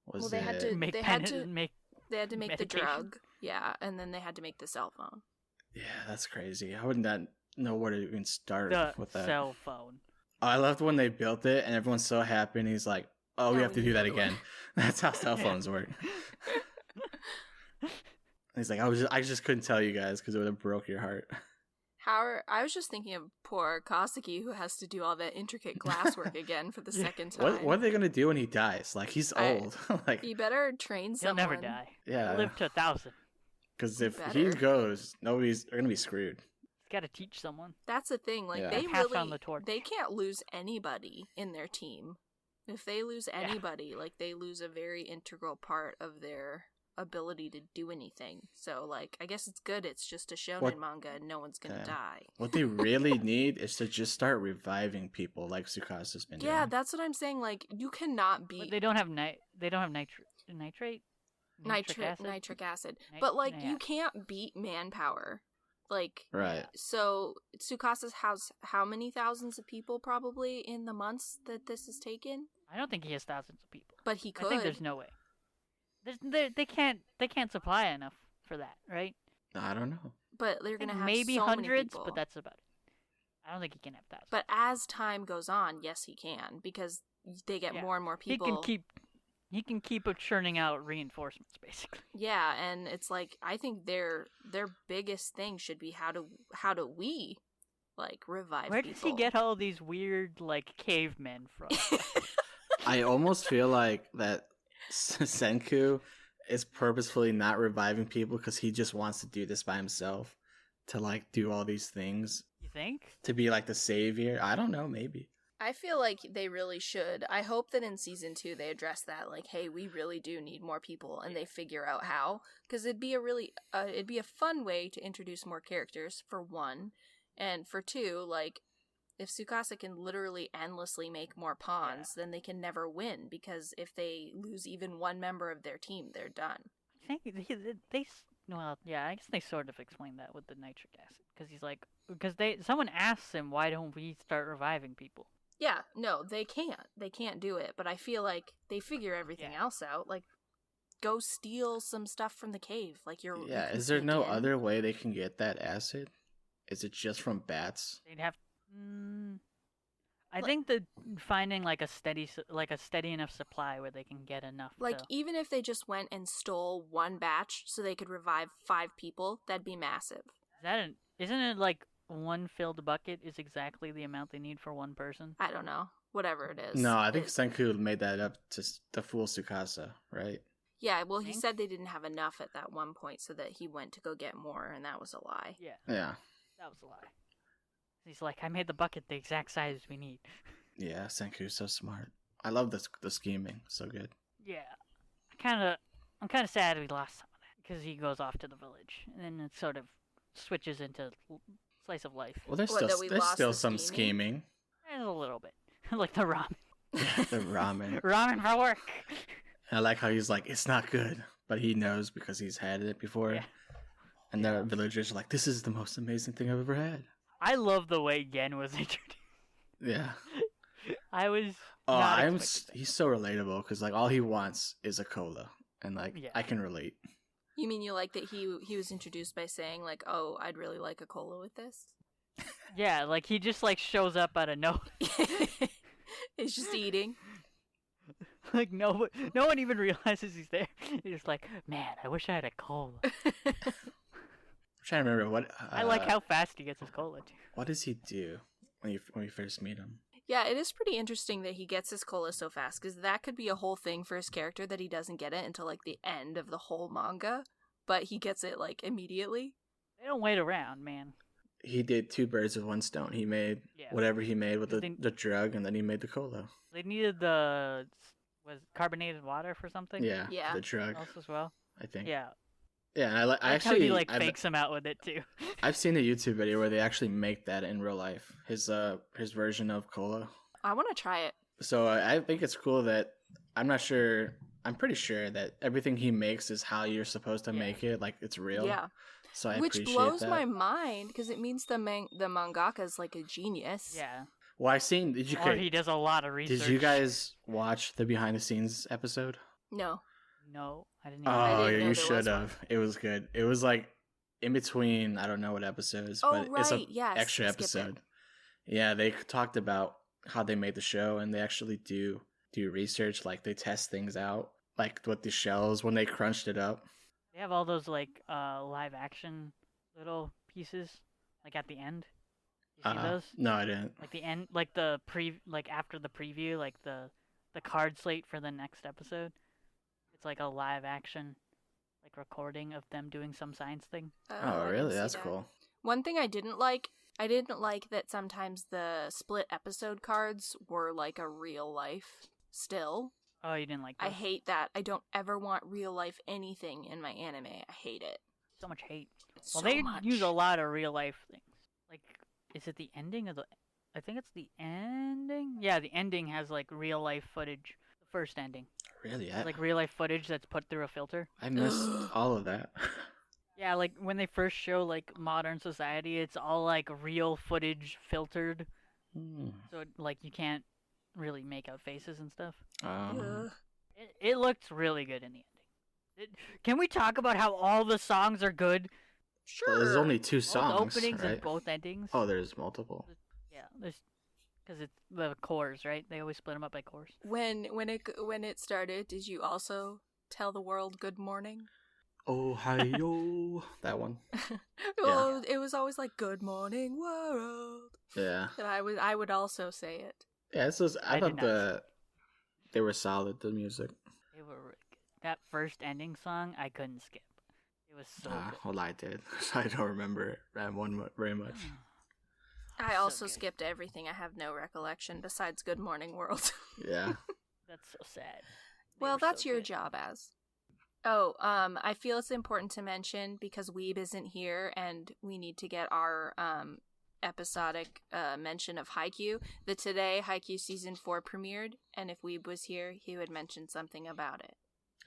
Was Well, they had it- to- Make They pen had to- make They had to make the meditation. drug. Yeah, and then they had to make the cell phone. Yeah, that's crazy. I wouldn't that know where to even start the with that. cell phone. I loved when they built it and everyone's so happy and he's like, Oh, No, we have to we do need that another one. again. That's how cell phones work. He's like, I just couldn't tell you guys because it would have broke your heart. I was just thinking of poor Kasuki, who has to do all that intricate glasswork again for the second time. What are they gonna do when he dies? Like, he's old. Like, he better train He'll someone. never die. yeah, He'll live to 1,000. because if Better. he goes, they're gonna be screwed. He's got to teach someone. That's the thing. Like Yeah. they Pass really, on the torch. they can't lose anybody in their team. If they lose anybody, like they lose a very integral part of their ability to do anything. So, like, I guess it's good. It's just a shonen manga, and no one's gonna die. What they really need is to just start reviving people, like Tsukasa's been doing. Yeah, that's what I'm saying. Like, you cannot beat But they don't have nitrate. nitric acid. But like, you can't beat manpower. Like, Right. So Tsukasa's has how many thousands of people probably in the months that this has taken? I don't think he has thousands of people. But he could. I think there's no way. They can't supply enough for that, right? I don't know. But they're gonna have maybe so many hundreds, people. but that's about it. I don't think he can have thousands. But as time goes on, yes, he can, because they get more and more people. He can keep churning out reinforcements, basically. Yeah, and it's like, I think their biggest thing should be how do we like revive Where people? does he get all these weird like cavemen from? I almost feel like that Senku is purposefully not reviving people because he just wants to do this by himself, to like do all these things, You think? to be like the savior. I don't know, maybe. I feel like they really should. I hope that in season 2 they address that, like, hey, we really do need more people, and they figure out how, because it'd be a fun way to introduce more characters, for one, and for two, like, if Tsukasa can literally endlessly make more pawns, then they can never win, because if they lose even one member of their team, they're done. I think I guess they sort of explained that with the nitric acid, because he's like, someone asks him, why don't we start reviving people? Yeah, no, they can't. They can't do it, but I feel like they figure everything else out. Like, go steal some stuff from the cave. Like, you can is there sneak no in. other way they can get that acid? Is it just from bats? They'd have. I think that finding like a steady enough supply where they can get enough. Like, even if they just went and stole one batch so they could revive 5 people, that'd be massive. Isn't it like one filled bucket is exactly the amount they need for one person? I don't know. Whatever it is. No, I think Senku made that up to fool Tsukasa, right? Yeah, well, he said they didn't have enough at that one point, so that he went to go get more, and that was a lie. Yeah. Yeah. That was a lie. He's like, I made the bucket the exact size we need. Yeah, Senku's so smart. I love the scheming. So good. Yeah. I'm kind of sad we lost some of that, because he goes off to the village, and then it sort of switches into slice of life. Well, there's What, that we lost still the some scheming? scheming. There's a little bit. Like the ramen. The ramen. Ramen for work. I like how he's like, it's not good, but he knows because he's had it before. Yeah. And the villagers are like, this is the most amazing thing I've ever had. I love the way Gen was introduced. Yeah. I was. He's so relatable because like all he wants is a cola, and like I can relate. You mean you like that he was introduced by saying, like, oh, I'd really like a cola with this? Yeah, like he just like shows up out of nowhere. He's just eating. Like no one even realizes he's there. He's just like, man, I wish I had a cola. I'm trying to remember what. I like how fast he gets his cola too. What does he do when you first meet him? Yeah, it is pretty interesting that he gets his cola so fast, because that could be a whole thing for his character that he doesn't get it until like the end of the whole manga, but he gets it like immediately. They don't wait around, man. He did 2 birds with 1 stone. He made whatever he made with the drug, and then he made the cola. They needed carbonated water for something. Yeah. The drug Else as well. I think. Yeah. Yeah, and I how actually he fakes him out with it too. I've seen a YouTube video where they actually make that in real life. His version of cola. I want to try it. So I think it's cool that I'm pretty sure that everything he makes is how you're supposed to make it, like it's real. Yeah. So I Which appreciate blows that. my mind, because it means the mangaka is like a genius. Yeah. Well, I've seen. Or he does a lot of research. Did you guys watch the behind the scenes episode? No. No, I didn't. Oh, know you there should was have. It was good. It was like in between. I don't know what episodes, Oh, but it's right. an Yes, extra skip it. episode. Yeah, they talked about how they made the show, and they actually do do research, like they test things out, like with the shells when they crunched it up. They have all those like live action little pieces, like at the end. You see those? No, I didn't. Like the end, like like after the preview, like the card slate for the next episode. It's like a live action, like recording of them doing some science thing. Oh, really? That's cool. One thing I didn't like that sometimes the split episode cards were like a real life still. Oh, you didn't like that? I hate that. I don't ever want real life anything in my anime. I hate it. So much hate. So Well, they much. use a lot of real life things. Like, is it the ending of the? I think it's the ending. Yeah, the ending has like real life footage. The first ending. Really? It's like real life footage that's put through a filter. I missed all of that. Yeah, like when they first show like modern society, it's all like real footage filtered. So like you can't really make out faces and stuff. It looked really good in the ending. Can we talk about how all the songs are good? Sure. Well, there's only 2 songs, both openings right? and both endings. Oh, there's multiple. Yeah, there's because it's the cores, right? They always split them up by cores. When it started, did you also tell the world good morning? Oh, hi yo, that one. Well, it was always like good morning world. Yeah. And I would also say it. Yeah, this was. I did thought they were solid. The music. They were really good. That first ending song, I couldn't skip. It was so good. Well, I did. I don't remember that one very much. I So also good. skipped everything. I have no recollection besides good morning world. Yeah. That's so sad. They Well, were that's so your good. job as. Oh, I feel it's important to mention because Weeb isn't here and we need to get our episodic mention of Haikyuu. That today Haikyuu season 4 premiered, and if Weeb was here, he would mention something about it.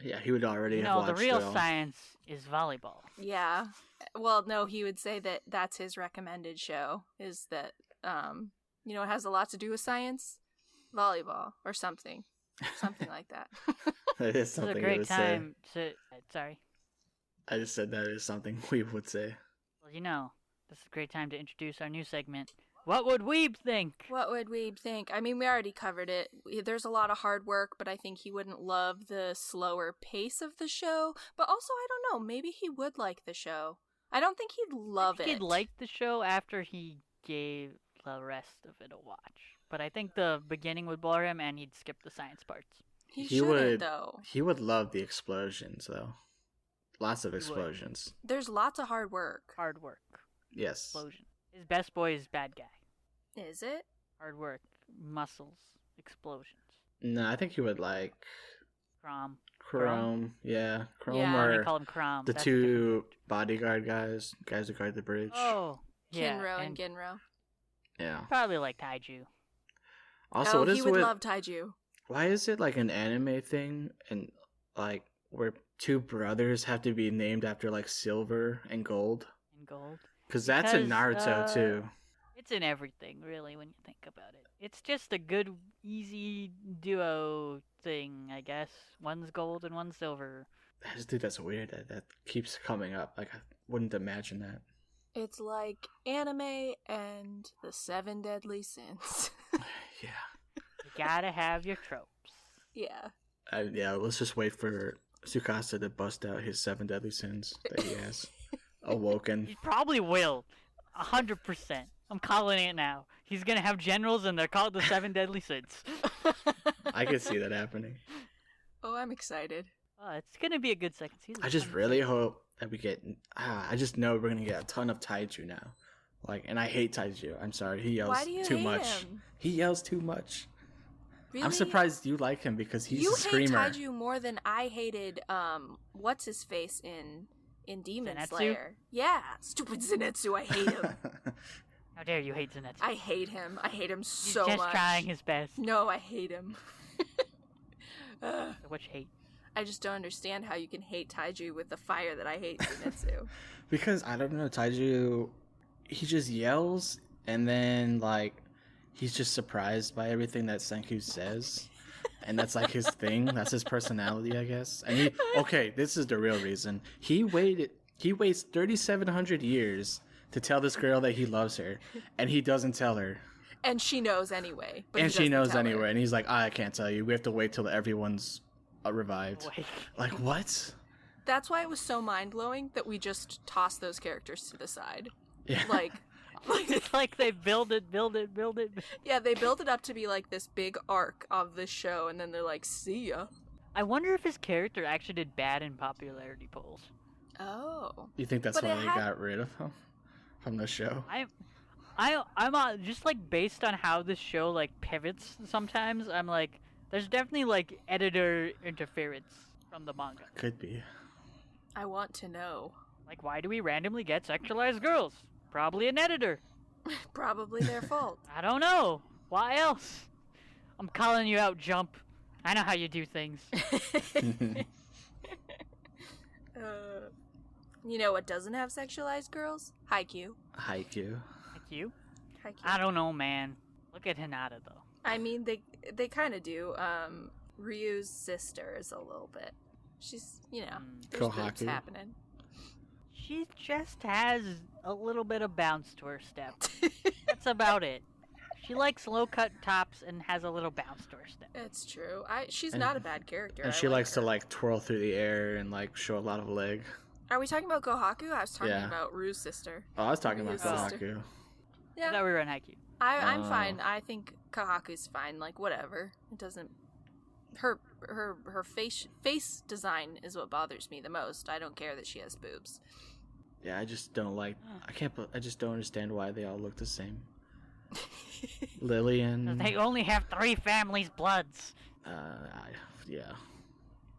Yeah, he would already have No, watched the real it all. science is volleyball. Yeah. Well, no, he would say that that's his recommended show. Is that it has a lot to do with science, volleyball, or something like that. That is This is something a we great would say. time to. Sorry. I just said that is something we would say. Well, this is a great time to introduce our new segment. What would Weeb think? What would Weeb think? I mean, we already covered it. There's a lot of hard work, but I think he wouldn't love the slower pace of the show. But also, I don't know, maybe he would like the show. I don't think he'd love it. He'd like the show after he gave the rest of it a watch. But I think the beginning would bore him and he'd skip the science parts. He shouldn't, would. though. He would love the explosions, though. Lots of He would. explosions. There's lots of hard work. Hard work. Yes. Explosion. His best boy is bad guy. Is it? Hard work. Muscles. Explosions. No, I think he would like Crom. Chrome. Yeah, Chrome Yeah, They or call him Crom. the That's 2 bodyguard guys who guard the bridge. Oh. Yeah. Kinro and Ginro. Yeah. Probably like Taiju. Also, what is he would with love Taiju. why is it like an anime thing and like where 2 brothers have to be named after like silver and gold? In gold. Because that's in Because, Naruto too. It's in everything, really, when you think about it. It's just a good, easy duo thing, I guess. One's gold and one's silver. I just think that's weird that keeps coming up. Like I wouldn't imagine that. It's like anime and the 7 deadly sins. Yeah. You gotta have your tropes. Yeah. Yeah, let's just wait for Tsukasa to bust out his 7 deadly sins that he has awoken. He probably will. 100%. I'm calling it now. He's gonna have generals and they're called the 7 deadly sins. I could see that happening. Oh, I'm excited. Oh, it's gonna be a good second season. I just really hope that we get. I just know we're gonna get a ton of Taiju now. Like, and I hate Taiju. I'm sorry, he yells Why do you too hate much. him? He yells too much. Really? I'm surprised you like him because he's you a screamer. hate Taiju more than I hated what's his face in Demon Zenitsu? Slayer. Yeah, stupid Zenitsu. I hate him. How dare you hate Zenitsu? I hate him. I hate him He's so just much. trying his best. No, I hate him. Ugh. So what you hate? I just don't understand how you can hate Taiju with the fire that I hate Zenitsu. Because I don't know, Taiju, he just yells and then like he's just surprised by everything that Senku says. And that's like his thing. That's his personality, I guess. And this is the real reason. He waits 3,700 years to tell this girl that he loves her, and he doesn't tell her. And she knows anyway. But and she knows tell anyway, her. and he's like, I can't tell you. We have to wait till everyone's revived. Wait. Like, what? That's why it was so mind-blowing that we just tossed those characters to the side. Yeah. Like It's like they build it. yeah, they build it up to be like this big arc of this show, and then they're like, see ya. I wonder if his character actually did bad in popularity polls. Oh. You think that's But why it they got rid of him from the show? I'm just like based on how this show like pivots. Sometimes I'm like, there's definitely like editor interference from the manga. Could be. I want to know. Like, why do we randomly get sexualized girls? Probably an editor. Probably their fault. I don't know. Why else? I'm calling you out, Jump. I know how you do things. You know what doesn't have sexualized girls? Haikyuu. Haikyuu. Like you? Haikyuu. I don't know, man. Look at Hinata, though. I mean, they kind of do. Ryu's sister is a little bit. She's, there's boobs Kohaku. happening. She just has a little bit of bounce to her step. That's about it. She likes low-cut tops and has a little bounce to her step. It's true. She's not a bad character. And I she like likes her. to like twirl through the air and like show a lot of leg. Are we talking about Kohaku? I was talking Yeah. about Ryu's sister. Oh, I was talking about Ryu's sister. Kohaku. I thought we were on Haikyuu. I'm Oh. fine. I think Kahaku's fine. Like, whatever. It doesn't. Her face design is what bothers me the most. I don't care that she has boobs. Yeah, I just don't like. I just don't understand why they all look the same. Lillian. They only have 3 families' bloods. Yeah.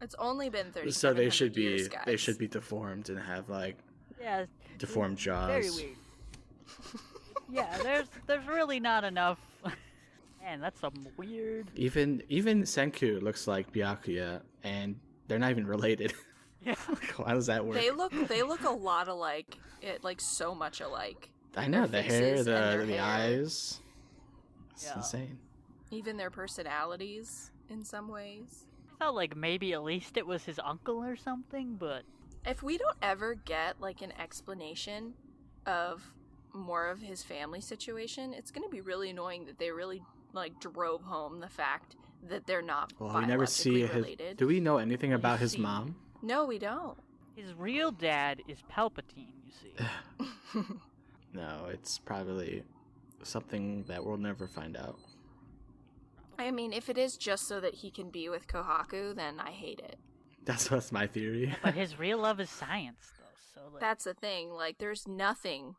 It's only been 30. So they should years, be guys. they should be deformed and have like Yeah. deformed jaws. Very weird. Yeah, there's really not enough. Man, that's some weird. Even Senku looks like Byakuya, and they're not even related. Yeah. How does that work? They look a lot alike. Like so much alike. I know their the hair, faces and their the hair. eyes. It's Yeah. insane. Even their personalities in some ways. I felt like maybe at least it was his uncle or something, but If we don't ever get like an explanation of more of his family situation, it's going to be really annoying that they really like drove home the fact that they're not Well, we biologically never see his. related. Do we know anything about his see. mom? No, we don't. his real dad is Palpatine, you see. No, it's probably something that we'll never find out. I mean, if it is just so that he can be with Kohaku, then I hate it. That's my theory. But his real love is science, though. So like, That's the thing. Like, there's nothing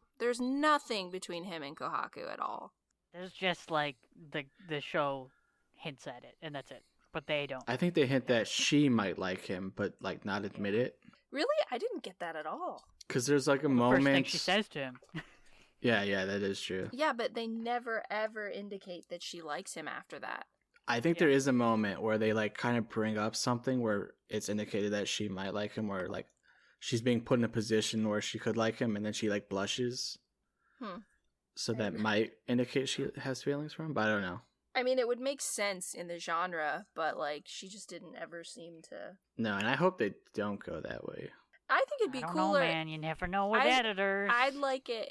between him and Kohaku at all. there's just like the show hints at it, and that's it. But they don't. I think they hint that she might like him, but like not admit it. Really? I didn't get that at all. Because there's like a First moment. thing she says to him. Yeah, that is true. Yeah, but they never ever indicate that she likes him after that. I think there is a moment where they like kind of bring up something where it's indicated that she might like him, or like she's being put in a position where she could like him, and then she like blushes. So that might indicate she has feelings for him, but I don't know. I mean, it would make sense in the genre, but like she just didn't ever seem to. No, and I hope they don't go that way. I think it'd be I don't cooler. know, man. You never know with I'd- editors. I'd like it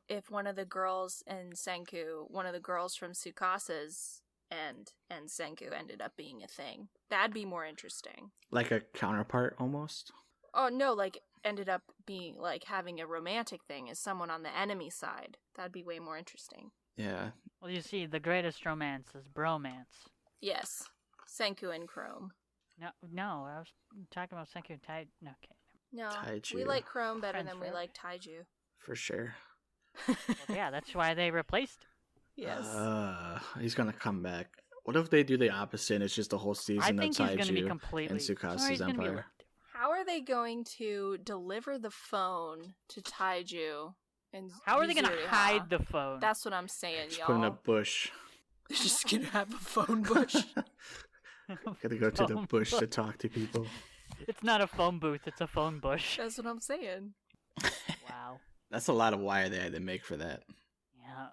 if one of the girls in Senku, one of the girls from Tsukasa's and Senku ended up being a thing. That'd be more interesting. Like a counterpart almost. Oh no, like ended up being like having a romantic thing as someone on the enemy side. That'd be way more interesting. Yeah. Well, you see, the greatest romance is bromance. Yes. Senku and Chrome. No, I was talking about Senku and Tide. No, okay. No, Taiju. we like Chrome better Friends than we forever. like Taiju. For sure. Well, yeah, that's why they replaced him. Yes. He's gonna come back. What if they do the opposite and it's just the whole season I of think he's going to be Taiju completely. and Tsukasa's or he's gonna be a empire? little different. How are they going to deliver the phone to Taiju? And How are they going to Yuzuriha? hide the phone? That's what I'm saying, Just y'all. put in a bush. They're just gonna have a phone bush. Gotta go to the Phone bush to talk to people. It's not a phone booth, it's a phone bush. That's what I'm saying. Wow. That's a lot of wire they had to make for that. Yeah.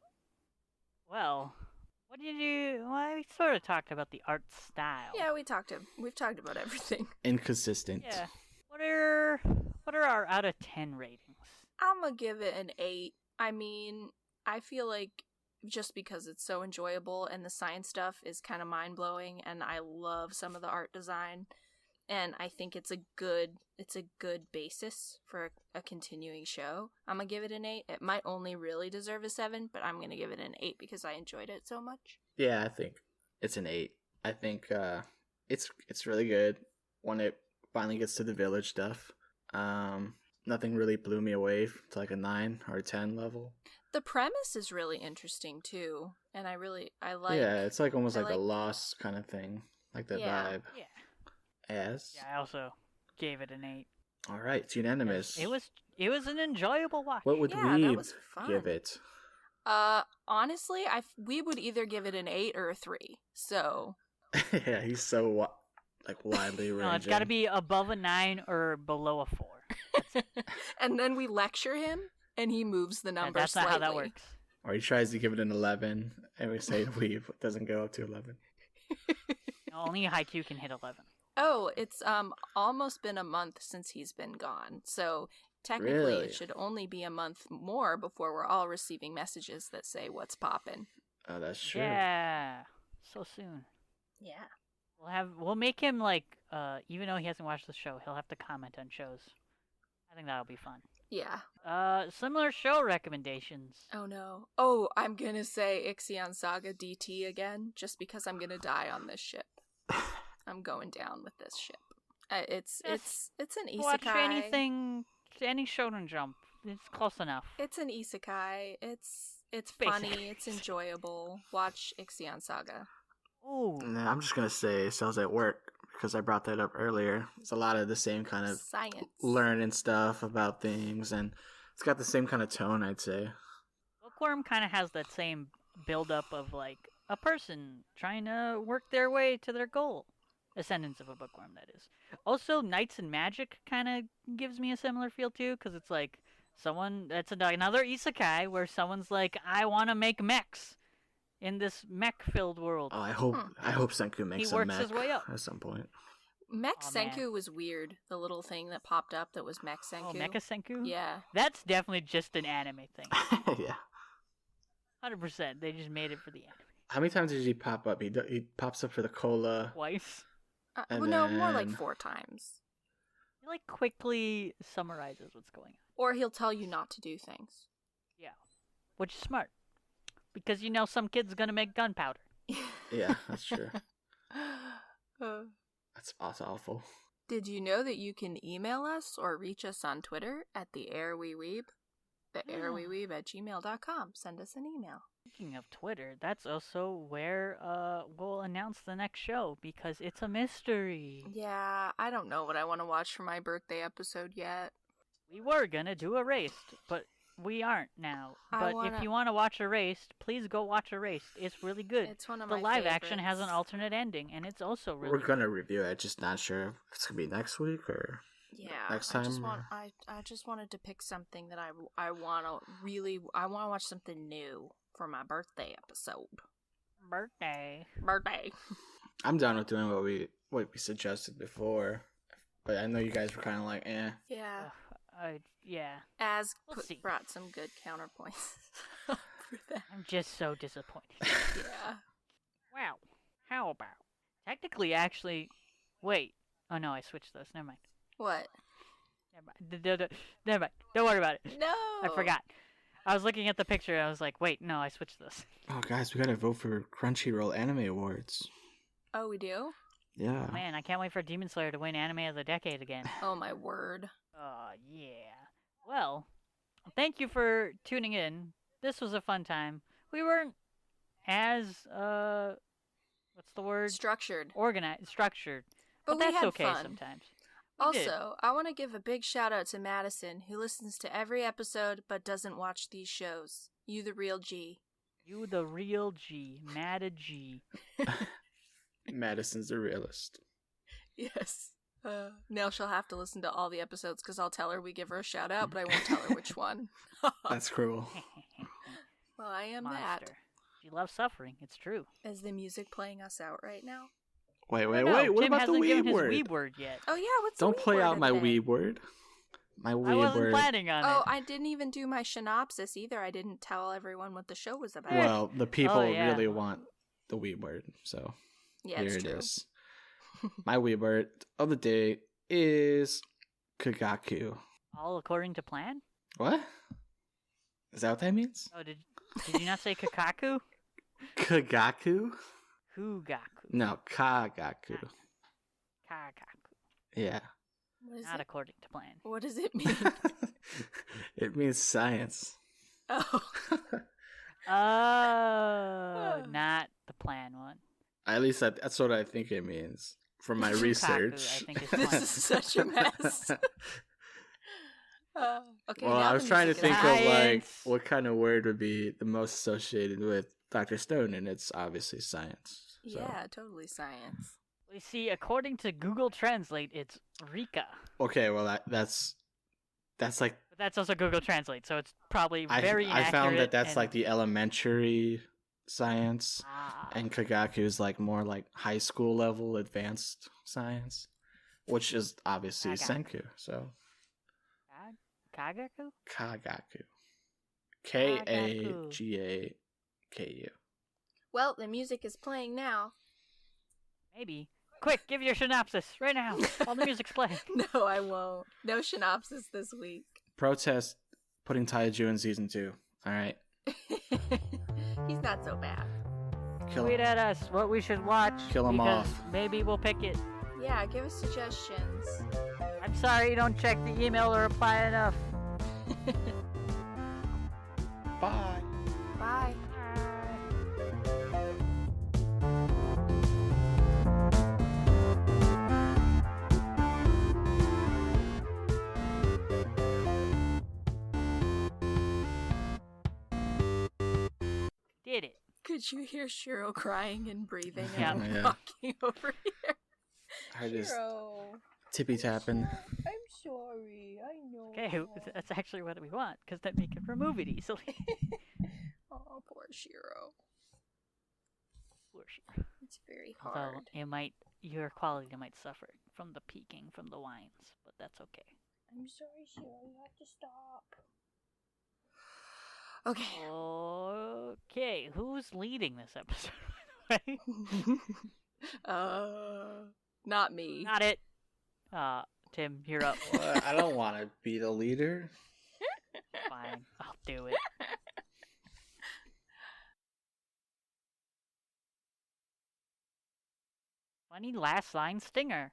Well, what did you? Well, we sort of talked about the art style. Yeah, we've talked about everything. Inconsistent. Yeah. What are our out of 10 ratings? I'm gonna give it an 8. I mean, I feel like just because it's so enjoyable, and the science stuff is kind of mind-blowing, and I love some of the art design, and I think it's a good basis for a continuing show. I'm gonna give it an 8. It might only really deserve a 7, but I'm gonna give it an 8 because I enjoyed it so much. Yeah, I think it's an 8. I think it's really good when it finally gets to the village stuff. Nothing really blew me away to like a 9 or a 10 level. The premise is really interesting too, and I like. Yeah, it's like almost like a Lost kind of thing, like that vibe. Yeah. As Yeah, I also gave it an 8. All right, it's unanimous. It was an enjoyable watch. What would Weeb give it? Honestly, we would either give it an 8 or a 3. So. Yeah, he's so widely ranging. No, it's got to be above a 9 or below a 4. And then we lecture him, and he moves the number That's slightly. not how that works. Or he tries to give it an 11, and we say Weeb doesn't go up to 11. No, only Haikyuu can hit 11. Oh, it's almost been a month since he's been gone. So technically Really? it should only be a month more before we're all receiving messages that say what's poppin'. Oh, that's true. Yeah, so soon. Yeah. We'll make him like even though he hasn't watched the show, he'll have to comment on shows. I think that'll be fun. Yeah. Similar show recommendations. Oh no. Oh, I'm gonna say Ixion Saga DT again, just because I'm gonna die on this ship. I'm going down with this ship. It's an isekai. Watch any Shonen Jump. It's close enough. It's an isekai. It's Basically. funny. It's enjoyable. Watch Ixion Saga. Ooh. Nah, I'm just gonna say Cells at Work because I brought that up earlier. It's a lot of the same kind of Science. learning stuff about things, and it's got the same kind of tone, I'd say. Bookworm kind of has that same build-up of like a person trying to work their way to their goal. Ascendance of a bookworm, that is. Also, Knights and Magic kind of gives me a similar feel too, because it's like that's another isekai where someone's like, I want to make mechs in this mech-filled world. Oh, I hope Senku makes He a works mech his way up. at some point. Mech Oh, man. Senku was weird. The little thing that popped up that was Mech Senku. Oh, Mecha Senku? Yeah. That's definitely just an anime thing. Yeah. 100%. They just made it for the anime. How many times did he pop up? He pops up for the cola. Twice. Well, And no, more like then- 4 times. He like quickly summarizes what's going on. Or he'll tell you not to do things. Yeah. Which is smart. Because some kid's gonna make gunpowder. Yeah, that's true. Uh, That's awful. Did you know that you can email us or reach us on Twitter at the Air We Weeb? The Air We Weeb at gmail.com. Send us an email. Speaking of Twitter, that's also where we'll announce the next show because it's a mystery. Yeah, I don't know what I want to watch for my birthday episode yet. We were gonna do Erased, but we aren't now. But if you want to watch Erased, please go watch Erased. It's really good. It's one of the my live action has an favorites. alternate ending, and it's also really We're gonna review it. Just not sure if it's gonna be next week or Yeah, next time. I just wanted to pick something that I want to watch something new for my birthday episode. birthday. Birthday. I'm down with doing what we suggested before, but I know you guys were kind of like, eh. Yeah. Yeah. As We'll see. brought some good counterpoints for that. I'm just so disappointed. Yeah. Wow. How about? Technically, actually, wait. Oh no, I switched those. Never mind. What? Never mind. Never mind. Don't worry about it. No. I forgot. I was looking at the picture and I was like, wait, no, I switched those. Oh, guys, we gotta vote for Crunchyroll Anime Awards. Oh, we do? Yeah. Man, I can't wait for Demon Slayer to win Anime of the Decade again. Oh my word. Oh, yeah. Well, thank you for tuning in. This was a fun time. We weren't as, what's the word? Structured. Structured. But we that's had okay fun. sometimes. We did. Also, I want to give a big shout out to Madison, who listens to every episode but doesn't watch these shows. You the real G. You the real G. Madda G. Madison's the realist. Yes. Now she'll have to listen to all the episodes because I'll tell her we give her a shout out, but I won't tell her which one. That's cruel. Well, I am Monster. that. She loves suffering. It's true. Is the music playing us out right now? Wait. No, What Jim about the hasn't given weeb his word? weeb word yet. Oh yeah, what's Don't the play word out of my the day? weeb word. My I weeb wasn't word. planning on Oh, it. I didn't even do my synopsis either. I didn't tell everyone what the show was about. Well, the people yeah. really want the weeb word, so Yeah, here it's it true. is. My weeb word of the day is Kagaku. All according to plan? What? Is that what that means? Oh, did you not say Kakaku? Kagaku? Kugaku. No, Kagaku. Kakaku. Yeah. What is Not it? according to plan. What does it mean? It means science. Oh. Oh, not the plan one. At least that's what I think it means from my Kukaku, research. I think is This fun. is such a mess. Okay. Well, now I the was trying to music is think on. of like Science. what kind of word would be the most associated with Dr. Stone, and it's obviously science. So. Yeah, totally science. We see, according to Google Translate, it's Rika. Okay, well that's like But that's also Google Translate, so it's probably very I found that inaccurate that's and- like the elementary science, Ah. and Kagaku is like more like high school level advanced science, which is obviously Kagaku. Senku. So Kagaku? Kagaku, Kagaku. Well, the music is playing now. Maybe. Quick, give your synopsis right now while the music's playing. No, I won't. No synopsis this week. Protest putting Taiju in season 2. All right, He's not so bad. kill Tweet him. at us what we should watch. Kill 'em because off. Maybe we'll pick it. Yeah, give us suggestions. I'm sorry you don't check the email or reply enough. Bye. Bye. Did it. Could you hear Shiro crying and breathing Yeah. and Yeah. walking over here? I just Shiro, tippy tapping. I'm sorry. I know. Okay, that's actually what we want, because then we can remove it easily. Oh, poor Shiro. For sure. It's very Although hard. your quality might suffer from the peaking from the wines, but that's okay. I'm sorry, Shiro. You have to stop. Okay. Okay, who's leading this episode? by the way? Not me. Not it. Tim, you're up. Well, I don't want to be the leader. Fine, I'll do it. Funny last line stinger.